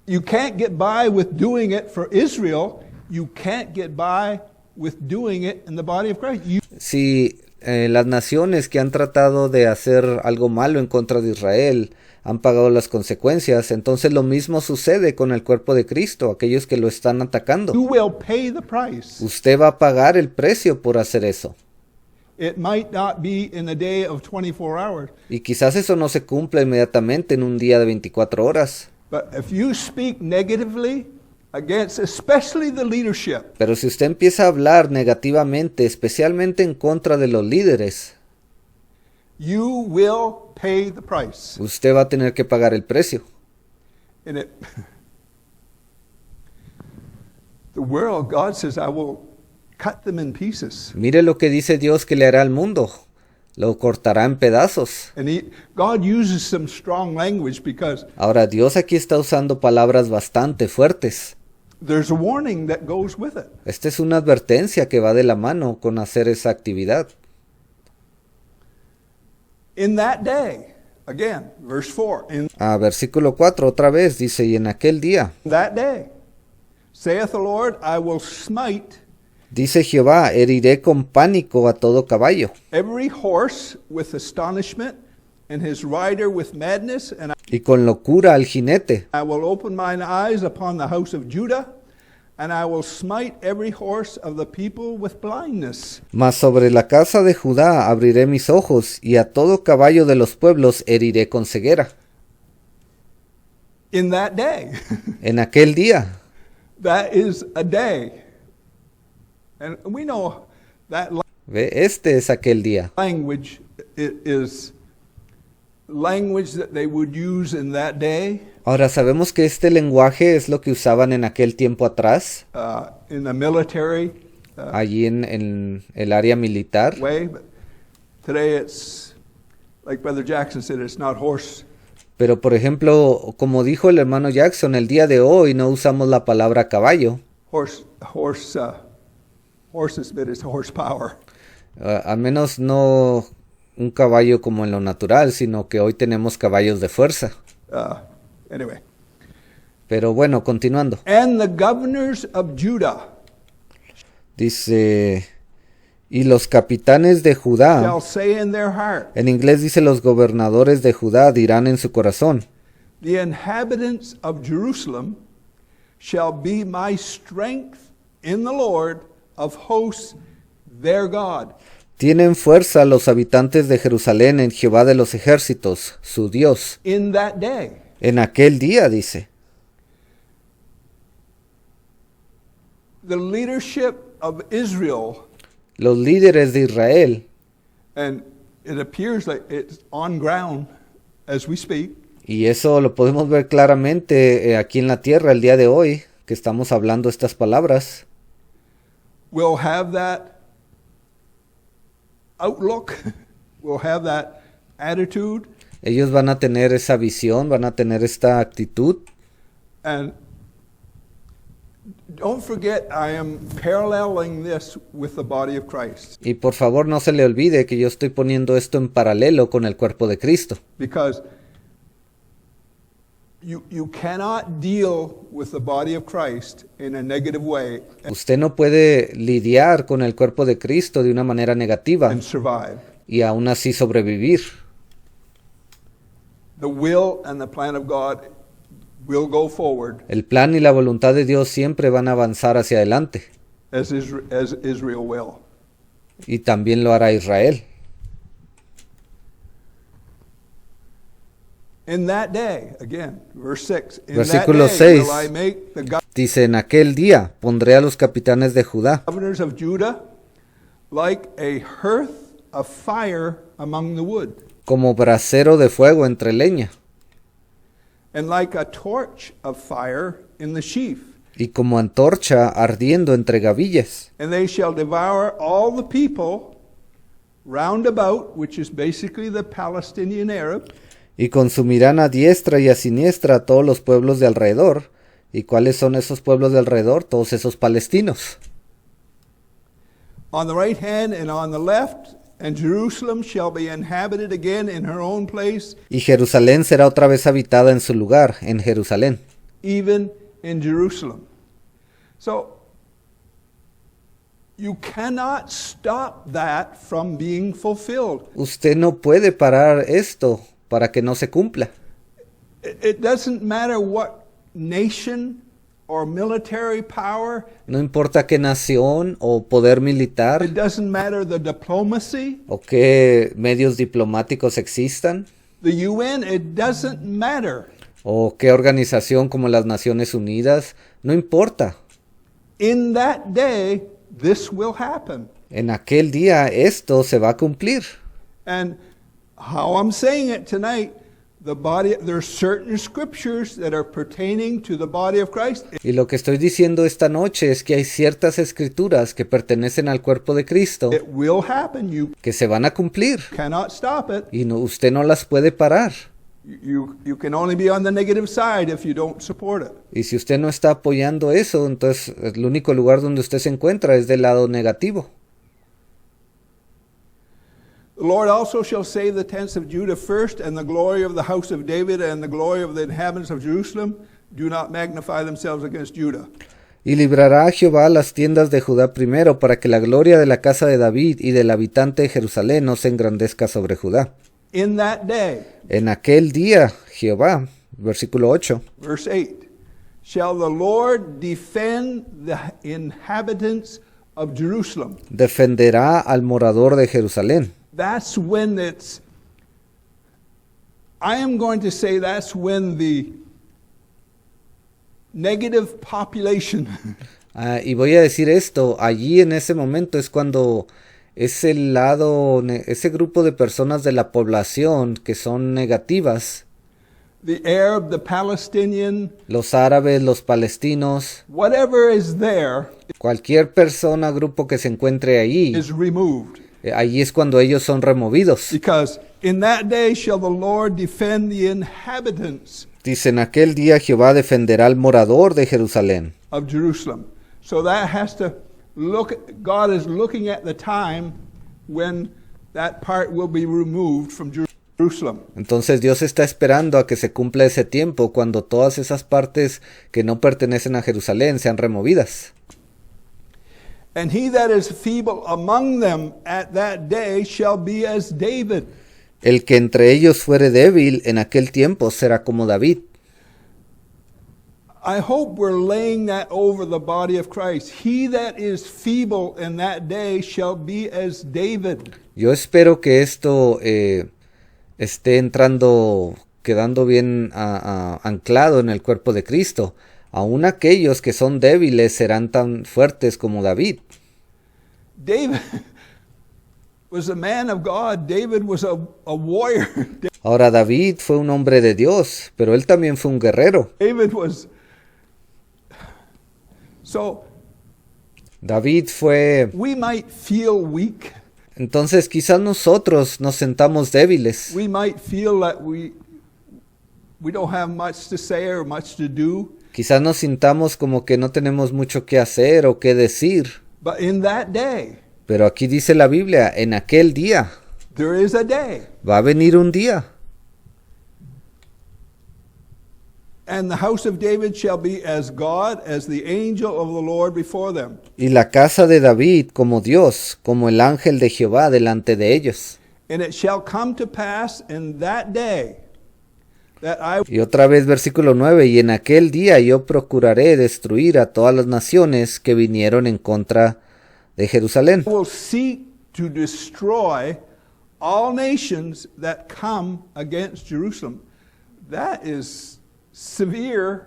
You can't get by with doing it for Israel. You can't get by with doing it in the body of Christ. Si las naciones que han tratado de hacer algo malo en contra de Israel han pagado las consecuencias, entonces lo mismo sucede con el cuerpo de Cristo, aquellos que lo están atacando. You will pay the price. Usted va a pagar el precio por hacer eso. It might not be in a day of 24 hours. Y quizás eso no se cumpla inmediatamente en un día de 24 horas. But if you speak negatively against especially the leadership, Pero si usted empieza a hablar negativamente, especialmente en contra de los líderes, you will pay the price. usted va a tener que pagar el precio. And it, the world, God says, I will cut them in pieces. Mire lo que dice Dios que le hará al mundo. Lo cortará en pedazos. And God uses some strong language because Ahora, Dios aquí está usando palabras bastante fuertes. there's a warning that goes with it. Esta es una advertencia que va de la mano con hacer esa actividad. In that day, again, verse 4, in Versículo 4 otra vez dice, y en aquel día, that day, saith the Lord, I will smite dice Jehová, heriré con pánico a todo caballo, every horse with astonishment, and his rider with madness, and y con locura al jinete. I will open mine eyes upon the house of Judah, and I will smite every horse of the people with blindness. Mas sobre la casa de Judá abriré mis ojos, y a todo caballo de los pueblos heriré con ceguera. In that day, En aquel día, that is a day. And we know that ve, este es aquel día. language is language that they would use in that day Ahora sabemos que este lenguaje es lo que usaban en aquel tiempo atrás, in the military allí en el área militar. way, but today it's like Brother Jackson said, it's not horse. Pero por ejemplo, como dijo el hermano Jackson, el día de hoy no usamos la palabra caballo. Horses, but it's horsepower. Al menos no un caballo como en lo natural, sino que hoy tenemos caballos de fuerza. Anyway. Pero bueno, continuando. And the governors of Judah Dice, y los capitanes de Judá, shall say in their heart, en inglés dice los gobernadores de Judá dirán en su corazón, the inhabitants of Jerusalem shall be my strength in the Lord of hosts, their God. tienen fuerza los habitantes de Jerusalén en Jehová de los ejércitos, su Dios. In that day, En aquel día, dice, the leadership of Israel, los líderes de Israel, and it appears like it's on ground as we speak, y eso lo podemos ver claramente aquí en la tierra el día de hoy, que estamos hablando estas palabras, will have that outlook, will have that attitude, ellos van a tener esa visión, van a tener esta actitud. and don't forget I am paralleling this with the body of Christ, Y por favor no se le olvide que yo estoy poniendo esto en paralelo con el cuerpo de Cristo. because you cannot deal with the body of Christ in a negative way Usted no puede lidiar con el cuerpo de Cristo de una manera negativa and survive. y aún así sobrevivir. The will and the plan of God will go forward El plan y la voluntad de Dios siempre van a avanzar hacia adelante, as Israel will. y también lo hará Israel. In that day, again, verse 6. In Versículo that day 6. will I make the Dice, en aquel día pondré a los capitanes de Judá governors of Judah like a hearth of fire among the wood, como brasero de fuego entre leña, and like a torch of fire in the sheaf. y como antorcha ardiendo entre gavillas. And they shall devour all the people round about, which is basically the Palestinian Arab, Y consumirán a diestra y a siniestra a todos los pueblos de alrededor. ¿Y cuáles son esos pueblos de alrededor? Todos esos palestinos. on the right hand and on the left, And Jerusalem shall be inhabited again in her own place, Y Jerusalén será otra vez habitada en su lugar, en Jerusalén. even in Jerusalem. So, you cannot stop that from being fulfilled. Usted no puede parar esto para que no se cumpla. It doesn't matter what nation or military power, No importa qué nación o poder militar it doesn't matter the diplomacy, o qué medios diplomáticos existan the UN, it doesn't matter. o qué organización como las Naciones Unidas, no importa. In that day, this will happen. En aquel día esto se va a cumplir. And how I'm saying it tonight, there's certain scriptures that are pertaining to the body of Christ. Y lo que estoy diciendo esta noche es que hay ciertas escrituras que pertenecen al cuerpo de Cristo It will happen. You que se van a cumplir cannot stop it. y usted no las puede parar. You can only be on the negative side if you don't support it. Y si usted no está apoyando eso, entonces el único lugar donde usted se encuentra es del lado negativo. The Lord also shall save the tents of Judah first, and the glory of the house of David, and the glory of the inhabitants of Jerusalem do not magnify themselves against Judah. Y librará a Jehová las tiendas de Judá primero, para que la gloria de la casa de David y del habitante de Jerusalén no se engrandezca sobre Judá. In that day, En aquel día, Jehová, versículo 8, verse 8, shall the Lord defend the inhabitants of Jerusalem. defenderá al morador de Jerusalén. That's when I am going to say that's when the negative population Y voy a decir esto, allí en ese momento es cuando ese grupo de personas de la población que son negativas, the Arab, the Palestinian, los árabes, los palestinos, whatever is there cualquier persona, grupo que se encuentre allí, is removed. allí es cuando ellos son removidos. Because in that day shall the Lord defend the inhabitants Dice, en aquel día Jehová defenderá al morador de Jerusalén. of Jerusalem. So that has to God is looking at the time when that part will be removed from Jerusalem. Entonces Dios está esperando a que se cumpla ese tiempo cuando todas esas partes que no pertenecen a Jerusalén sean removidas. And he that is feeble among them at that day shall be as David. El que entre ellos fuere débil en aquel tiempo será como David. I hope we're laying that over the body of Christ. He that is feeble in that day shall be as David. Yo espero que esto esté quedando bien anclado en el cuerpo de Cristo. Aún aquellos que son débiles serán tan fuertes como David. David was a man of God. David was a warrior. Ahora David fue un hombre de Dios, pero él también fue un guerrero. David was... So, David fue... we might feel weak. Entonces quizás nosotros nos sentamos débiles. We might feel that we don't have much to say or much to do. Quizás nos sintamos como que no tenemos mucho que hacer o que decir. But in that day, Pero aquí dice la Biblia, en aquel día, there is a day. va a venir un día. And the house of David shall be as God, as the angel of the Lord before them. Y la casa de David como Dios, como el ángel de Jehová delante de ellos. And it shall come to pass in that day that I Y otra vez versículo 9, y en aquel día yo procuraré destruir a todas las naciones que vinieron en contra de Jerusalén. will seek to destroy all nations that come against Jerusalem. That is severe,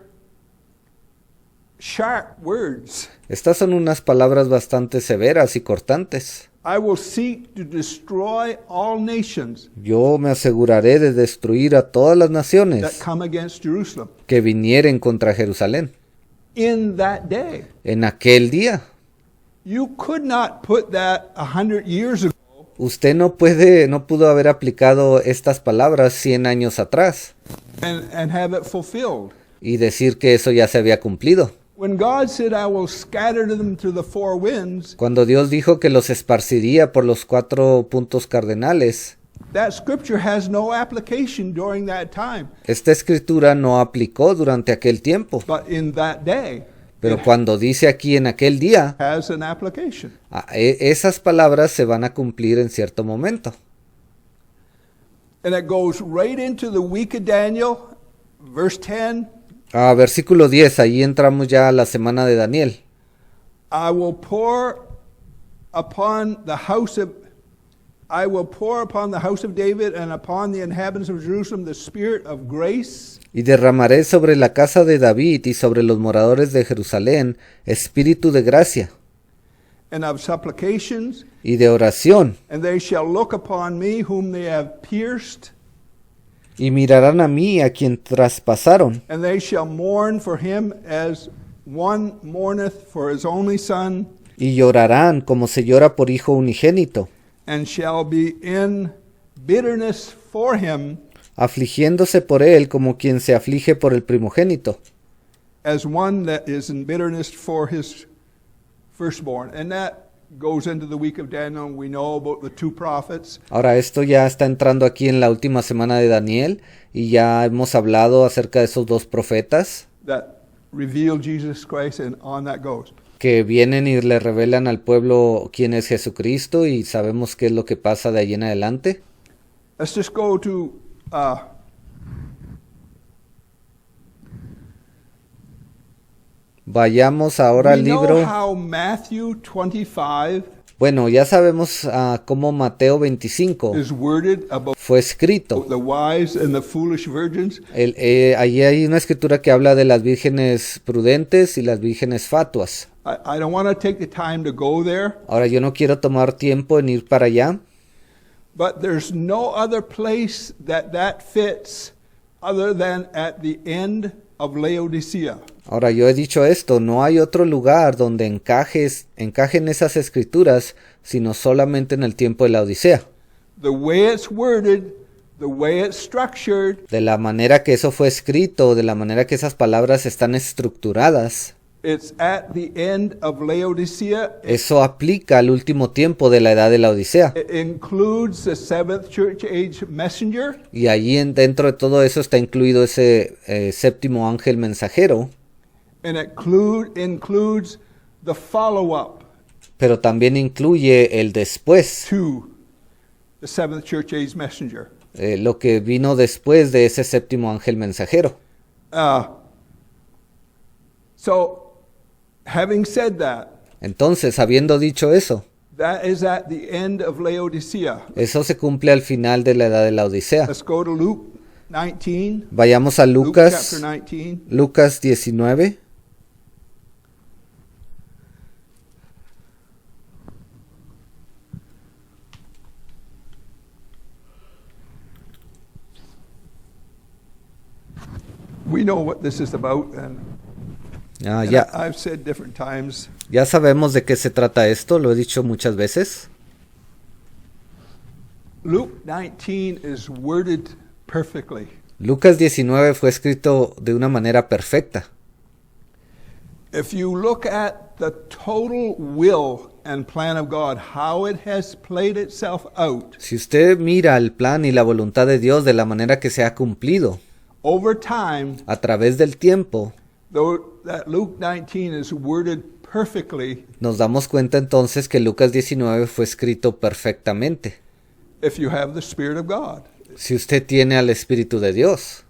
sharp words. Estas son unas palabras bastante severas y cortantes. I will seek to destroy all nations Yo me aseguraré de destruir a todas las that naciones come against Jerusalem que vinieren contra Jerusalén. in that day. En aquel día. You could not put that 100 years ago Usted no pudo haber aplicado estas palabras 100 años atrás and have it fulfilled. y decir que eso ya se había cumplido. When God said, I will scatter them to the four winds, Cuando Dios dijo que los esparciría por los 4 puntos cardenales, that scripture has no application during that time. esta escritura no aplicó durante aquel tiempo. But in that day, Pero it cuando dice aquí en aquel día, has an application. esas palabras se van a cumplir en cierto momento. And it goes right into the week of Daniel, verse 10. Versículo 10, ahí entramos ya a la semana de Daniel. I will pour upon the house of David and upon the inhabitants of Jerusalem the spirit of grace Y derramaré sobre la casa de David y sobre los moradores de Jerusalén espíritu de gracia and of supplications, y de oración, and they shall look upon me whom they have pierced, y mirarán a mí a quien traspasaron, and they shall mourn for him as one mourneth for his only son, y llorarán como se llora por hijo unigénito, and shall be in bitterness for him afligiéndose por él como quien se aflige por el primogénito, as one that is in bitterness for his firstborn. And that goes into the week of Daniel, and we know about the two prophets. Ahora esto ya está entrando aquí en la última semana de Daniel y ya hemos hablado acerca de esos 2 profetas That reveal Jesus Christ, and on that goes. que vienen y le revelan al pueblo quién es Jesucristo y sabemos qué es lo que pasa de allí en adelante. Let's just go to Vayamos ahora we al know libro. how Matthew 25 Bueno, ya sabemos cómo Mateo 25 is worded about fue escrito. the wise and the foolish virgins. Allí hay una escritura que habla de las vírgenes prudentes y las vírgenes fatuas. I don't want to take the time to go there, Ahora yo no quiero tomar tiempo en ir para allá, but there's no other place that fits other than at the end of Laodicea. Ahora yo he dicho esto, no hay otro lugar donde encajen esas escrituras, sino solamente en el tiempo de la Odisea. The way it's worded, the way it's structured, De la manera que eso fue escrito, de la manera que esas palabras están estructuradas, it's at the end of Laodicea. eso aplica al último tiempo de la edad de la Odisea. It includes the seventh church age messenger. Y allí dentro de todo eso está incluido ese séptimo ángel mensajero, And it includes the follow-up pero también incluye el después, to the seventh church age messenger. lo que vino después de ese séptimo ángel mensajero. So, having said that, Entonces, habiendo dicho eso, that is at the end of Laodicea. eso se cumple al final de la edad de la Odisea. Let's go to Luke 19. Vayamos a Luke Lucas, chapter 19. Lucas 19. We know what this is about, and Ya I've said different times. sabemos de qué se trata esto, lo he dicho muchas veces. Luke 19 is worded perfectly. Lucas 19 fue escrito de una manera perfecta. If you look at the total will and plan of God, how it has played itself out Si usted mira el plan y la voluntad de Dios de la manera que se ha cumplido over time, a través del tiempo, though that Luke 19 is worded perfectly, nos damos cuenta entonces que Lucas 19 fue escrito perfectamente. if you have the Spirit of God. Si usted tiene al Espíritu de Dios.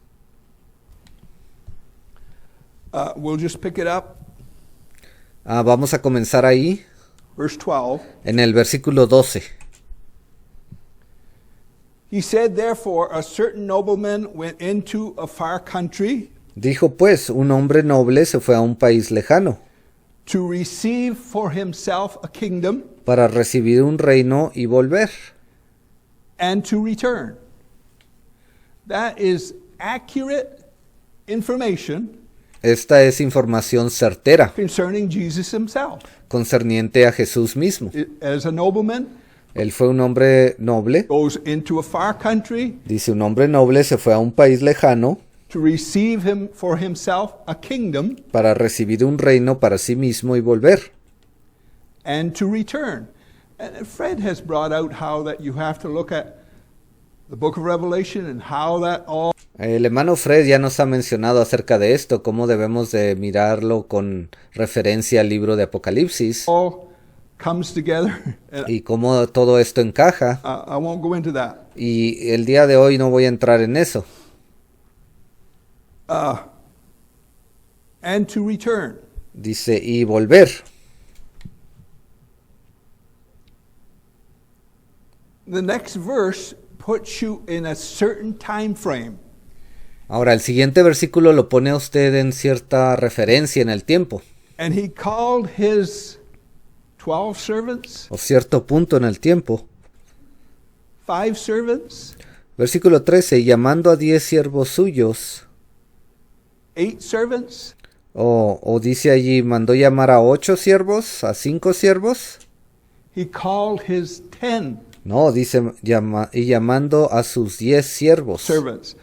We'll just pick it up, Vamos a comenzar ahí, verse 12. en el versículo 12. He said, therefore, a certain nobleman went into a far country Dijo pues, un hombre noble se fue a un país lejano to receive for himself a kingdom para recibir un reino y volver. and to return. That is accurate information Esta es información certera concerning Jesus himself. concerniente a Jesús mismo. As a nobleman, Él fue un hombre noble. goes into a far country Dice, un hombre noble se fue a un país lejano to receive him for himself a kingdom para recibir un reino para sí mismo y volver. and to return. And Fred has brought out how that you have to look at the book of Revelation and how that all El hermano Fred ya nos ha mencionado acerca de esto, cómo debemos de mirarlo con referencia al libro de Apocalipsis comes together. And y cómo todo esto encaja. I won't go into that. Y el día de hoy no voy a entrar en eso. And to return. Dice, y volver. The next verse puts you in a certain time frame. Ahora, el siguiente versículo lo pone a usted en cierta referencia en el tiempo, And he called his 12 servants, o cierto punto en el tiempo. 5 servants, Versículo 13, y llamando a 10 siervos suyos, 8 servants, o dice allí, mandó llamar a 8 siervos, a 5 siervos. he called his 10 No, dice, y llamando a sus 10 siervos. servants.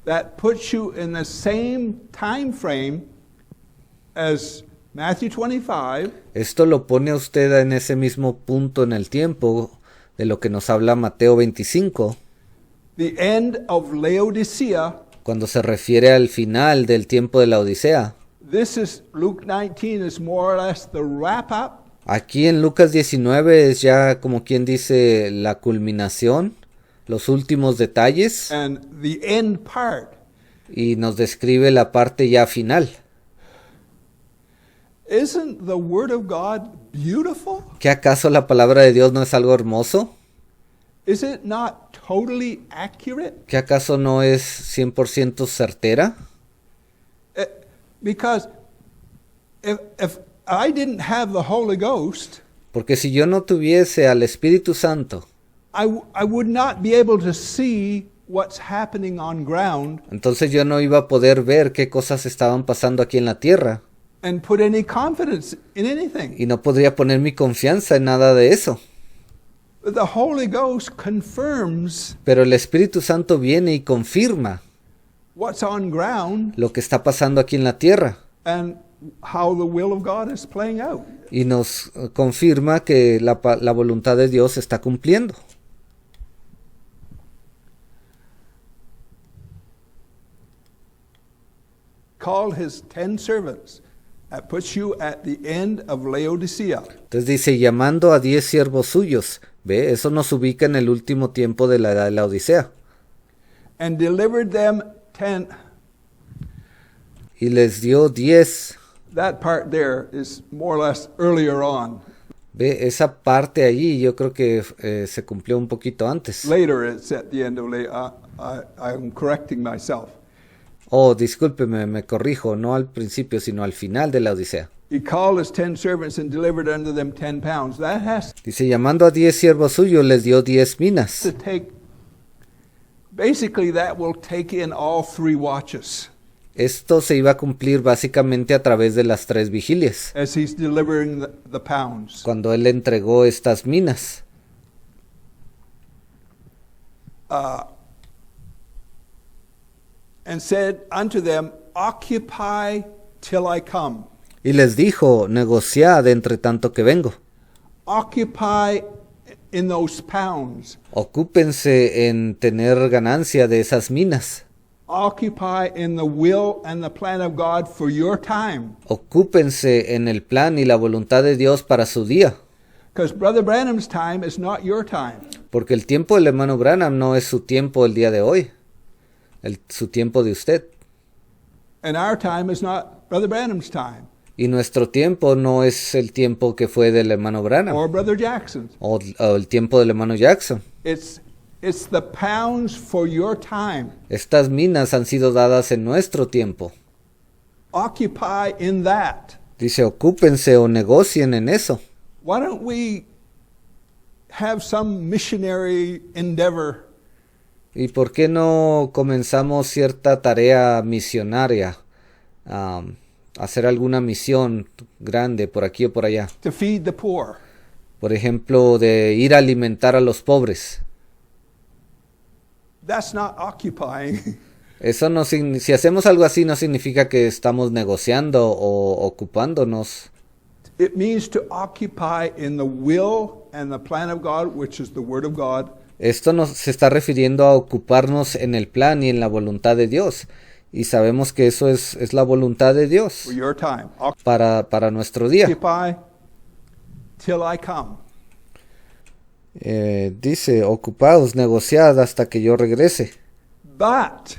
That puts you in the same time frame as Matthew 25, Esto lo pone a usted en ese mismo punto en el tiempo de lo que nos habla Mateo 25, the end of Laodicea. cuando se refiere al final del tiempo de la Odisea. This is Luke 19 is more or less the wrap up. Aquí en Lucas 19 es ya como quien dice la culminación, los últimos detalles, And the end part. y nos describe la parte ya final. Isn't the Word of God beautiful? ¿Qué acaso la palabra de Dios no es algo hermoso? Is it not totally accurate? ¿Qué acaso no es 100% certera? Because if I didn't have the Holy Ghost, Porque si yo no tuviese al Espíritu Santo, I would not be able to see what's happening on ground entonces yo no iba a poder ver qué cosas estaban pasando aquí en la tierra, and put any confidence in anything. y no podría poner mi confianza en nada de eso. But the Holy Ghost confirms Pero el Espíritu Santo viene y confirma what's on ground lo que está pasando aquí en la tierra, and how the will of God is playing out. y nos confirma que la voluntad de Dios se está cumpliendo. Called his 10 servants. That puts you at the end of Laodicea. Entonces dice, llamando a 10 siervos suyos. ¿Ve? Eso nos ubica en el último tiempo de la edad de la Odisea. And delivered them 10. Y les dio 10. That part there is more or less earlier on. Ve, esa parte allí yo creo que se cumplió un poquito antes. Later it's at the end of I'm correcting myself. Oh, discúlpeme, me corrijo, no al principio, sino al final de la Odisea. He called his 10 servants and delivered unto them 10 pounds. That has Dice, llamando a 10 siervos suyos, les dio 10 minas. to take, basically that will take in all 3 watches Esto se iba a cumplir básicamente a través de las 3 vigilias, as he's delivering the pounds. cuando él entregó estas minas. And said unto them, occupy till I come. Y les dijo, negociad entre tanto que vengo. Occupy in those pounds. Ocúpense en tener ganancia de esas minas. Occupy in the will and the plan of God for your time. Ocúpense en el plan y la voluntad de Dios para su día. Because Brother Branham's time is not your time. Porque el tiempo del hermano Branham no es su tiempo el día de hoy. Su tiempo de usted. And our time is not Brother Branham's time. Y nuestro tiempo no es el tiempo que fue del hermano Branham. Or Brother Jackson's. O el tiempo del hermano Jackson. It's the pounds for your time. Estas minas han sido dadas en nuestro tiempo. Occupy in that. Dice, ocúpense o negocien en eso. Why don't we have some missionary endeavor? ¿Y por qué no comenzamos cierta tarea misionaria? Hacer alguna misión grande por aquí o por allá. To feed the poor. Por ejemplo, de ir a alimentar a los pobres. That's not occupying. Eso no si hacemos algo así no significa que estamos negociando o ocupándonos. It means to occupy in the will and the plan of God, which is the Word of God. Esto se está refiriendo a ocuparnos en el plan y en la voluntad de Dios. Y sabemos que eso es la voluntad de Dios For your time. para nuestro día. Occupy till I come. Dice, ocupados, negociad hasta que yo regrese. But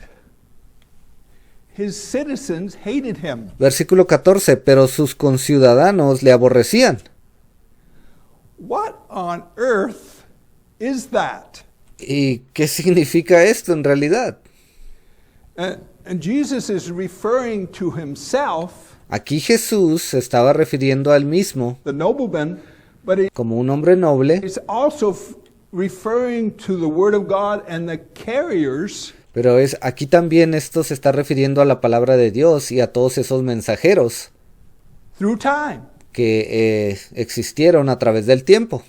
his citizens hated him. Versículo 14, pero sus conciudadanos le aborrecían. What on earth is that? ¿Y qué significa esto en realidad? And Jesus is referring to himself, Aquí Jesús se estaba refiriendo a él mismo the nobleman, but como un hombre noble, he's also referring to the Word of God and the carriers pero aquí también esto se está refiriendo a la palabra de Dios y a todos esos mensajeros through time. que existieron a través del tiempo.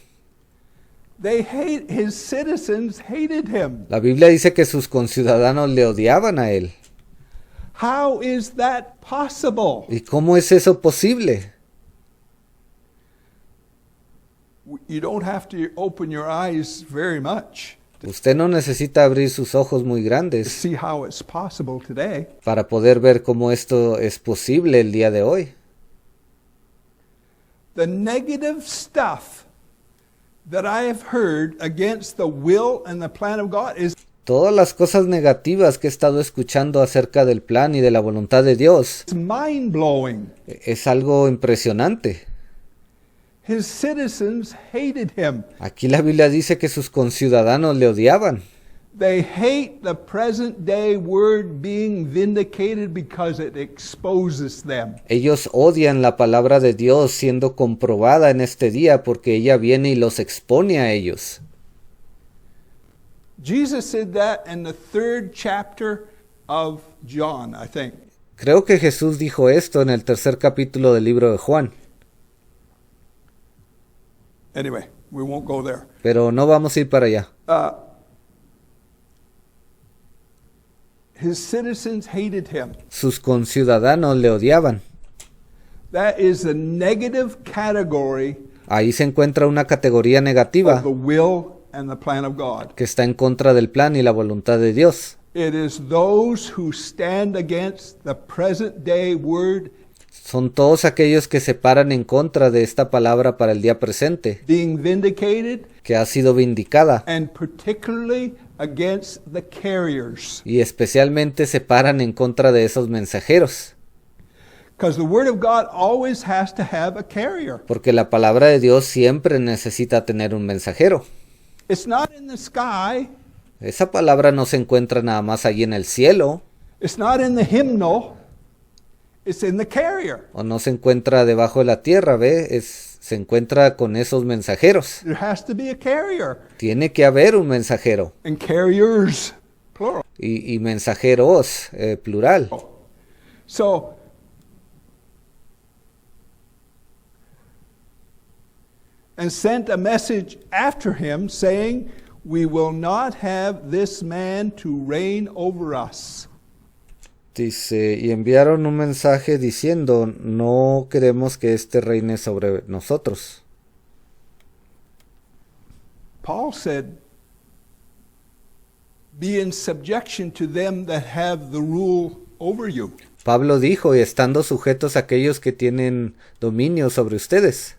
His citizens hated him. La Biblia dice que sus conciudadanos le odiaban a él. How is that possible? ¿Y cómo es eso posible? You don't have to open your eyes very much Usted no necesita abrir sus ojos muy to grandes see how it's possible today. para poder ver cómo esto es posible el día de hoy. The negative stuff that I have heard against the will and the plan of God is Todas las cosas negativas que he estado escuchando acerca del plan y de la voluntad de Dios mind-blowing. es algo impresionante. His citizens hated him. Aquí la Biblia dice que sus conciudadanos le odiaban. They hate the present day word being vindicated because it exposes them. Ellos odian la palabra de Dios siendo comprobada en este día porque ella viene y los expone a ellos. Jesus said that in the 3rd chapter of John, I think. Creo que Jesús dijo esto en el 3er capítulo del libro de Juan, Anyway, we won't go there. pero no vamos a ir para allá. His citizens hated him. Sus conciudadanos le odiaban. That is a negative category Ahí se encuentra una categoría of negativa the will and the plan of God. que está en contra del plan y la voluntad de Dios. It is those who stand against the present day word Son todos aquellos que se paran en contra de esta palabra para el día presente, being vindicated, que ha sido vindicada, and particularly against the carriers. y especialmente se paran en contra de esos mensajeros, Because the word of God always has to have a carrier. porque la palabra de Dios siempre necesita tener un mensajero. It's not in the sky. Esa palabra no se encuentra nada más allí en el cielo, It's not in the hymnal. It's in the carrier. o no se encuentra debajo de la tierra, ¿ve? Se encuentra con esos mensajeros. There has to be a carrier. Tiene que haber un mensajero, And carriers, plural. y mensajeros, plural. So, and sent a message after him saying, we will not have this man to reign over us. Dice, y enviaron un mensaje diciendo, no queremos que este reine sobre nosotros. Paul said, be in subjection to them that have the rule over you. Pablo dijo, y estando sujetos a aquellos que tienen dominio sobre ustedes.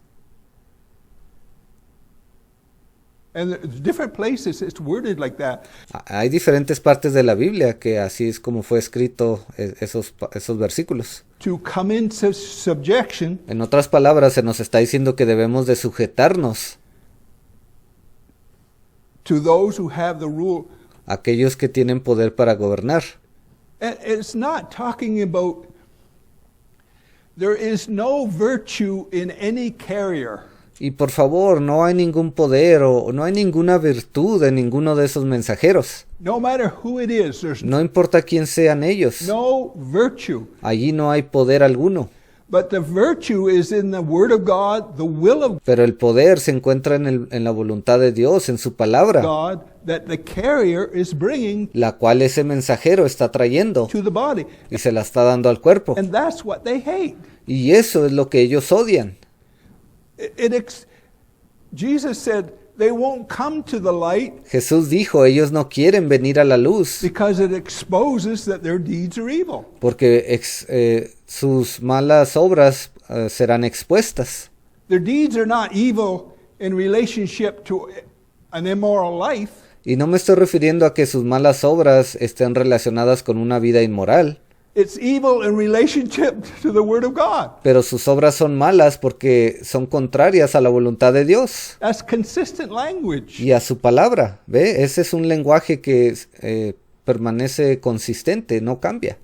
And different places it's worded like that. Hay diferentes partes de la Biblia que así es como fue escrito esos versículos. To come into subjection En otras palabras, se nos está diciendo que debemos de sujetarnos to those who have the rule. a aquellos que tienen poder para gobernar. And it's not talking about there is no virtue in any carrier. Y por favor, no hay ningún poder o no hay ninguna virtud en ninguno de esos mensajeros. No matter who it is, there's No importa quién sean ellos. no virtue. Allí no hay poder alguno. But the virtue is in the Word of God, the will of Pero el poder se encuentra en la voluntad de Dios, en su palabra. God, that the carrier is bringing la cual ese mensajero está trayendo to the body. y se la está dando al cuerpo. And that's what they hate. Y eso es lo que ellos odian. Jesus said they won't come to the light Jesús dijo, ellos no quieren venir a la luz because it exposes that their deeds are evil. porque sus malas obras serán expuestas. Their deeds are not evil in relationship to an immoral life. Y no me estoy refiriendo a que sus malas obras estén relacionadas con una vida inmoral, It's evil in relationship to the Word of God. pero sus obras son malas porque son contrarias a la voluntad de Dios That's consistent language. y a su palabra. ¿Ve? Ese es un lenguaje que permanece consistente, no cambia.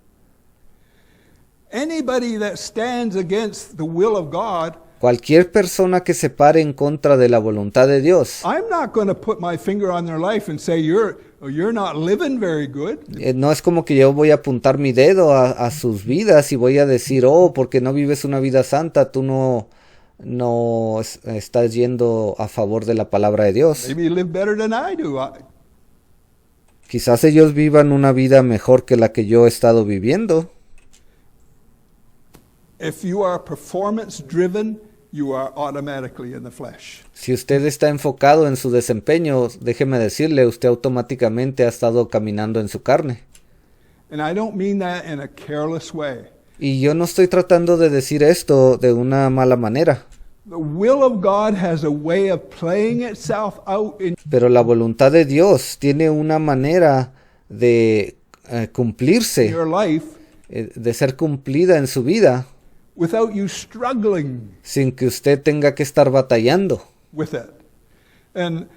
Anybody that stands against the will of God, Cualquier persona que se pare en contra de la voluntad de Dios, I'm not going to put my finger on their life and say you're not living very good. no es como que yo voy a apuntar mi dedo a sus vidas y voy a decir, oh, porque no vives una vida santa, tú no estás yendo a favor de la palabra de Dios. Maybe you live better than I do. Quizás ellos vivan una vida mejor que la que yo he estado viviendo. If you are performance driven, you are automatically in the flesh. Si usted está enfocado en su desempeño, déjeme decirle, usted automáticamente ha estado caminando en su carne. And I don't mean that in a careless way. Y yo no estoy tratando de decir esto de una mala manera, The will of God has a way of playing itself out in pero la voluntad de Dios tiene una manera de cumplirse, your life de ser cumplida en su vida, without you struggling sin que usted tenga que estar batallando with it and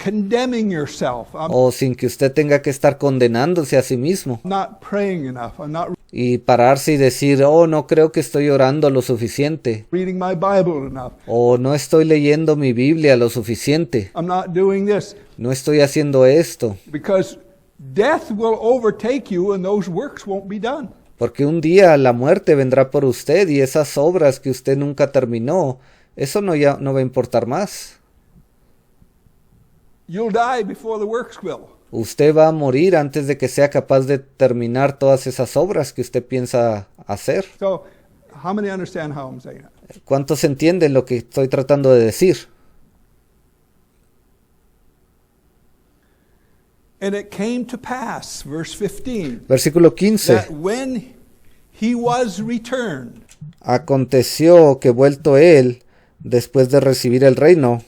condemning yourself. I'm o sin que usted tenga que estar condenándose a sí mismo not praying enough. I'm not y pararse y decir, oh, no creo que estoy orando lo suficiente, reading my Bible enough. o no estoy leyendo mi Biblia lo suficiente, I'm not doing this, no estoy haciendo esto, because death will overtake you and those works won't be done. porque un día la muerte vendrá por usted y esas obras que usted nunca terminó, eso no va a importar más. You'll die before the works will. Usted va a morir antes de que sea capaz de terminar todas esas obras que usted piensa hacer. So, how many understand how I'm saying it? ¿Cuántos entienden lo que estoy tratando de decir? And it came to pass, verse 15, Versículo 15. that when he was returned, Aconteció que vuelto él, después de recibir el reino,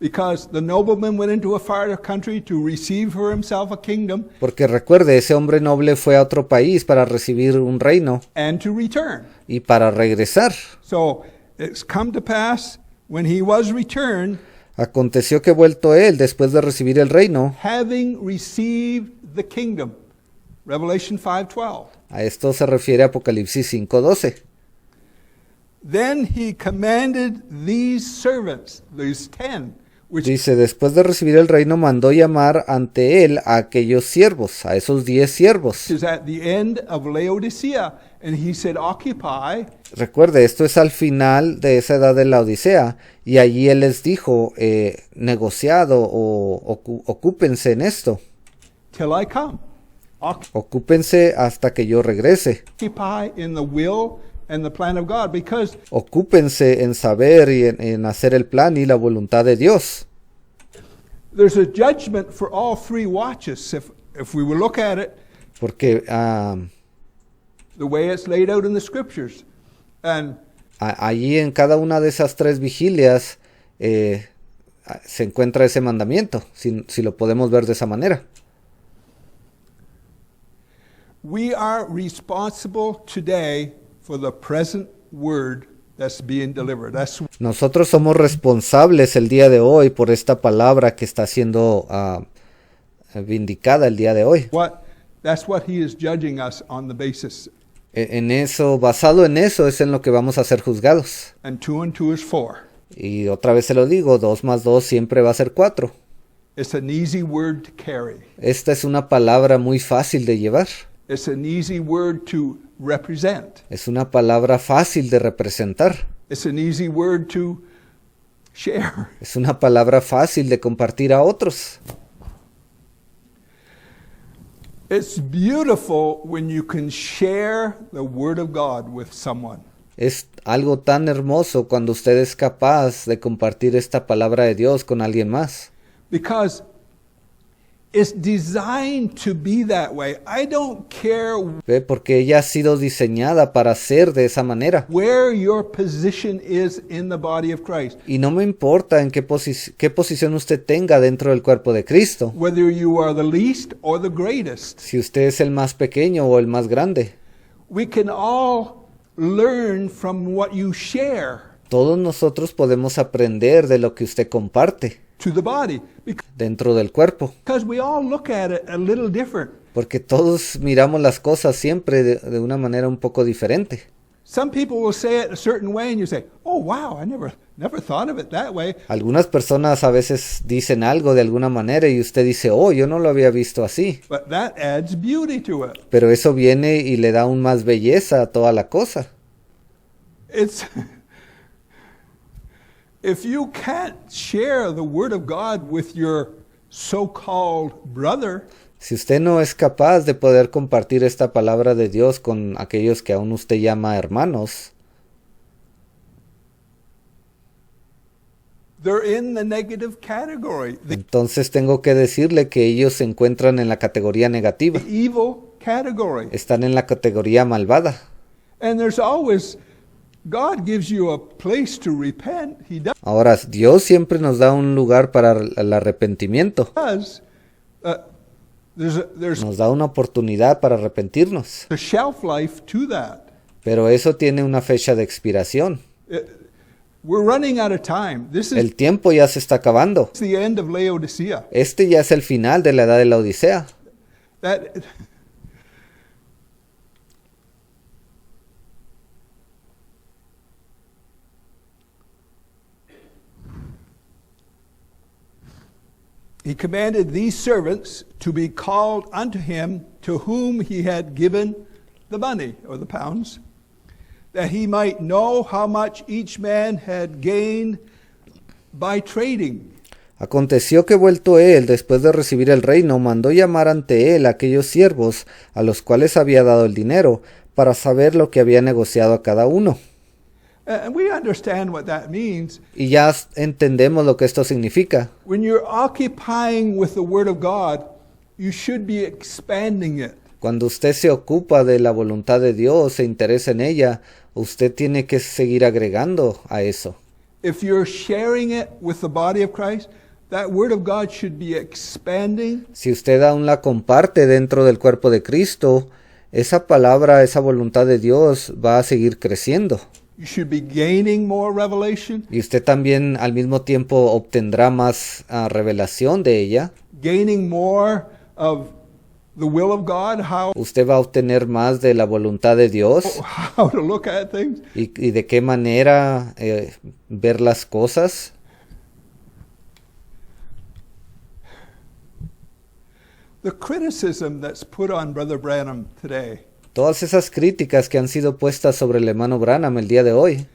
because the nobleman went into a far country to receive for himself a kingdom porque recuerde, ese hombre noble fue a otro país para recibir un reino and to return. y para regresar. So it's come to pass when he was returned, Aconteció que vuelto él, después de recibir el reino, having received the kingdom. Revelation 5:12. a esto se refiere Apocalipsis 5:12. Then he commanded these servants, these 10, which Dice, después de recibir el reino, mandó llamar ante él a aquellos siervos, a esos 10 siervos. is at the end of Laodicea, and he said, occupy Recuerde, esto es al final de esa edad de la Odisea, y allí él les dijo, negociado o ocúpense en esto, till I come. ocúpense hasta que yo regrese, Occupy in the will and the plan of God, because ocúpense en saber y en hacer el plan y la voluntad de Dios. there's a judgment for all three watches. If we will look at it Porque the way it's laid out in the scriptures, and allí en cada una de esas 3 vigilias se encuentra ese mandamiento, si lo podemos ver de esa manera. we are responsible today for the present word that's being delivered. That's Nosotros somos responsables el día de hoy por esta palabra que está siendo vindicada el día de hoy. that's what he is judging us on the basis. En eso, basado en eso, es en lo que vamos a ser juzgados. And 2 is 4. Y otra vez se lo digo, 2 más 2 siempre va a ser 4. It's an easy word to carry. Esta es una palabra muy fácil de llevar. It's an easy word to represent. Es una palabra fácil de representar. It's an easy word to share. Es una palabra fácil de compartir a otros. It's beautiful when you can share the Word of God with someone. Es algo tan hermoso cuando usted es capaz de compartir esta palabra de Dios con alguien más. Because it's designed to be that way. I don't care ¿Ve? Porque ella ha sido diseñada para ser de esa manera. where your position is in the body of Christ. Y no me importa en qué posición usted tenga dentro del cuerpo de Cristo. Whether you are the least or the greatest. Si usted es el más pequeño o el más grande. We can all learn from what you share Todos nosotros podemos aprender de lo que usted comparte to the body. dentro del cuerpo. Because we all look at it a little different. Porque todos miramos las cosas siempre de una manera un poco diferente. Some people will say it a certain way and you say, oh wow, I never thought of it that way. Algunas personas a veces dicen algo de alguna manera y usted dice, oh, yo no lo había visto así. But that adds beauty to it. Pero eso viene y le da aún más belleza a toda la cosa. It's if you can't share the Word of God with your so-called brother, Si usted no es capaz de poder compartir esta palabra de Dios con aquellos que aún usted llama hermanos, they're in the negative category, the entonces tengo que decirle que ellos se encuentran en la categoría negativa. evil category. Están en la categoría malvada. And there's always, God gives you a place to repent. He Ahora, Dios siempre nos da un lugar para el arrepentimiento. does. There's Nos da una oportunidad para arrepentirnos. a shelf life to that. Pero eso tiene una fecha de expiración. We're running out of time. This is El tiempo ya se está acabando. the end of Laodicea. Este ya es el final de la edad de la Odisea. That He commanded these servants to be called unto him to whom he had given the money or the pounds, that he might know how much each man had gained by trading. Aconteció que vuelto él, después de recibir el reino, mandó llamar ante él a aquellos siervos a los cuales había dado el dinero, para saber lo que había negociado a cada uno. And we understand what that means. Y ya entendemos lo que esto significa. When you're occupying with the Word of God, you should be expanding it. Cuando usted se ocupa de la voluntad de Dios, se interesa en ella, usted tiene que seguir agregando a eso. If you're sharing it with the body of Christ, that Word of God should be expanding. Si usted aún la comparte dentro del cuerpo de Cristo, esa palabra, esa voluntad de Dios va a seguir creciendo. You should be gaining more revelation, Y usted también al mismo tiempo obtendrá más revelación de ella. gaining more of the will of God, Usted va a obtener más de la voluntad de Dios how to look at things. y de qué manera ver las cosas. The criticism that's put on Brother Branham today, Todas esas críticas que han sido puestas sobre el hermano Branham el día de hoy,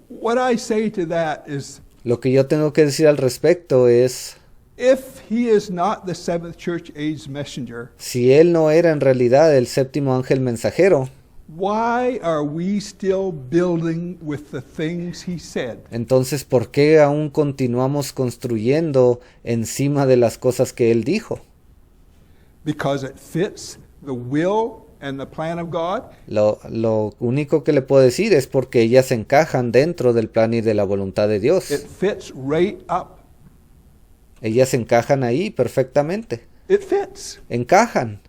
what I say to that is, lo que yo tengo que decir al respecto es, if he is not the seventh church age messenger, si él no era en realidad el séptimo ángel mensajero, why are we still building with the things he said? entonces ¿por qué aún continuamos construyendo encima de las cosas que él dijo? Because it fits the will and the plan of God. Lo único que le puedo decir es porque ellas encajan dentro del plan y de la voluntad de Dios. It fits right up. Ellas encajan ahí perfectamente. It fits. Encajan.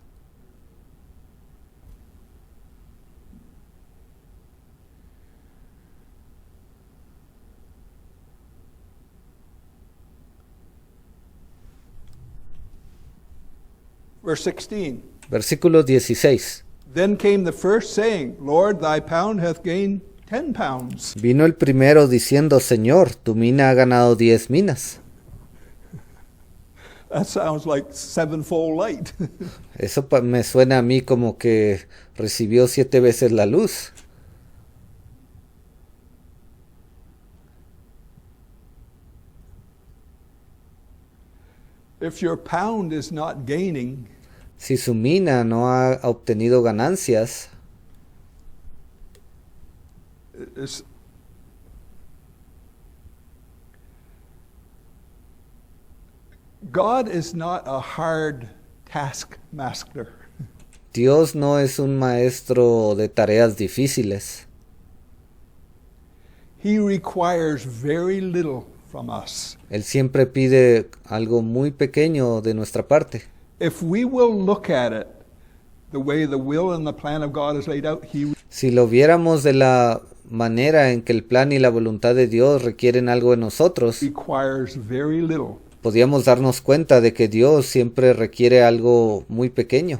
Verse 16. Versículo 16. Then came the first saying, Lord, thy pound hath gained 10 pounds. Vino el primero diciendo, Señor, tu mina ha ganado 10 minas. That sounds like sevenfold light. Eso me suena a mí como que recibió 7 veces la luz. If your pound is not gaining, Si su mina no ha obtenido ganancias, It's, God is not a hard taskmaster. Dios no es un maestro de tareas difíciles. He requires very little from us. Él siempre pide algo muy pequeño de nuestra parte. If we will look at it the way the will and the plan of God is laid out, He Si lo viéramos de la manera en que el plan y la voluntad de Dios requieren algo de nosotros, requires very little. podríamos darnos cuenta de que Dios siempre requiere algo muy pequeño.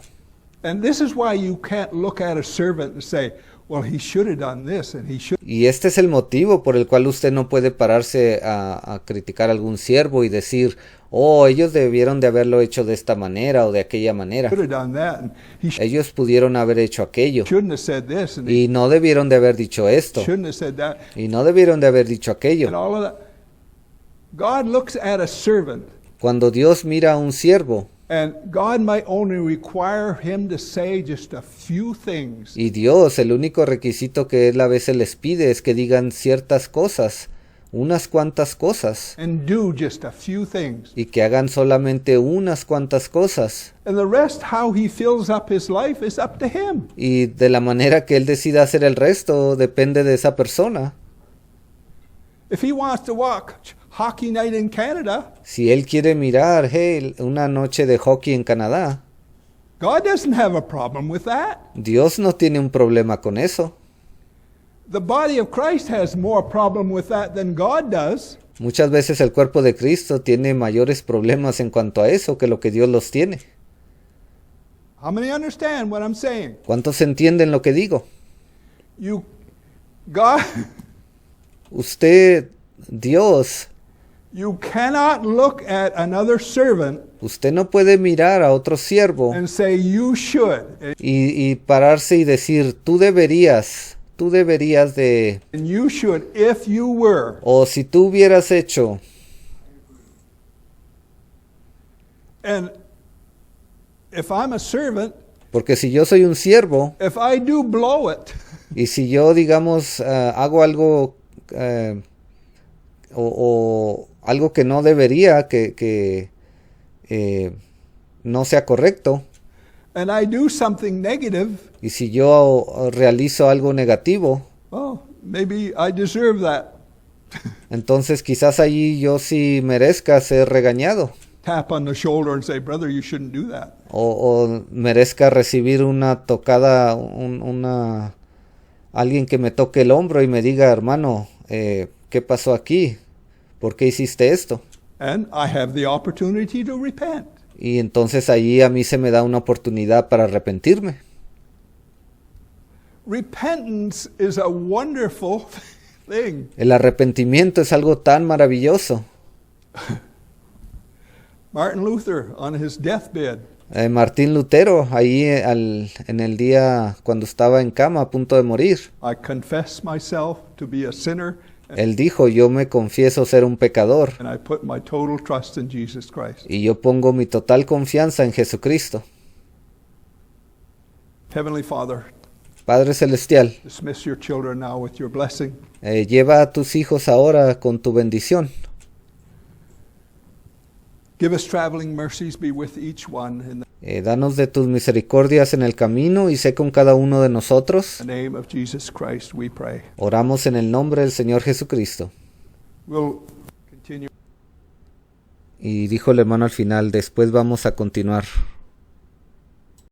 And this is why you can't look at a servant and say, well, he should have done this and he should Y este es el motivo por el cual usted no puede pararse a criticar a algún siervo y decir, oh, ellos debieron de haberlo hecho de esta manera o de aquella manera. have done that and he Ellos pudieron haber hecho aquello shouldn't have said this and he y no debieron de haber dicho esto shouldn't have said that y no debieron de haber dicho and aquello. all of that. God looks at a servant Cuando Dios mira a un siervo and God might only require him to say just a few things y Dios, el único requisito que él a veces les pide es que digan ciertas cosas, unas cuantas cosas, and do just a few things. y que hagan solamente unas cuantas cosas. And the rest, how he fills up his life, is up to him. Y de la manera que él decida hacer el resto depende de esa persona. If he wants to watch hockey night in Canada, Si él quiere mirar, hey, una noche de hockey en Canadá, God doesn't have a problem with that. Dios no tiene un problema con eso. The body of Christ has more problem with that than God does. Muchas veces el cuerpo de Cristo tiene mayores problemas en cuanto a eso que lo que Dios los tiene. How many understand what I'm saying? ¿Cuántos entienden lo que digo? God, Usted, Dios, you cannot look at another servant usted no puede mirar a otro siervo and say you should, y pararse y decir, tú deberías de, and you should if you were. o si tú hubieras hecho. And if I'm a servant, Porque si yo soy un siervo, if I do blow it, y si yo, digamos, hago algo o algo que no debería, que no sea correcto, and I do something negative, y si yo realizo algo negativo, well, maybe I deserve that. entonces quizás allí yo sí merezca ser regañado, Tap on the shoulder and say, brother, you shouldn't do that. o merezca recibir una tocada, alguien que me toque el hombro y me diga, hermano, ¿qué pasó aquí? ¿Por qué hiciste esto? And I have the opportunity to repent. Y entonces allí a mí se me da una oportunidad para arrepentirme. Repentance is a wonderful thing. El arrepentimiento es algo tan maravilloso. Martin Luther, on his deathbed, Martín Lutero, ahí en el día cuando estaba en cama a punto de morir, I confess myself to be a sinner, él dijo, yo me confieso ser un pecador and I put my total trust in Jesus Christ. y yo pongo mi total confianza en Jesucristo. Heavenly Father, Padre Celestial, dismiss your children now with your blessing. lleva a tus hijos ahora con tu bendición. Give us traveling mercies, be with each one. In Danos de tus misericordias en el camino y sé con cada uno de nosotros. the name of Jesus Christ, we pray. Oramos en el nombre del Señor Jesucristo. We'll continue. Y dijo el hermano al final, después vamos a continuar.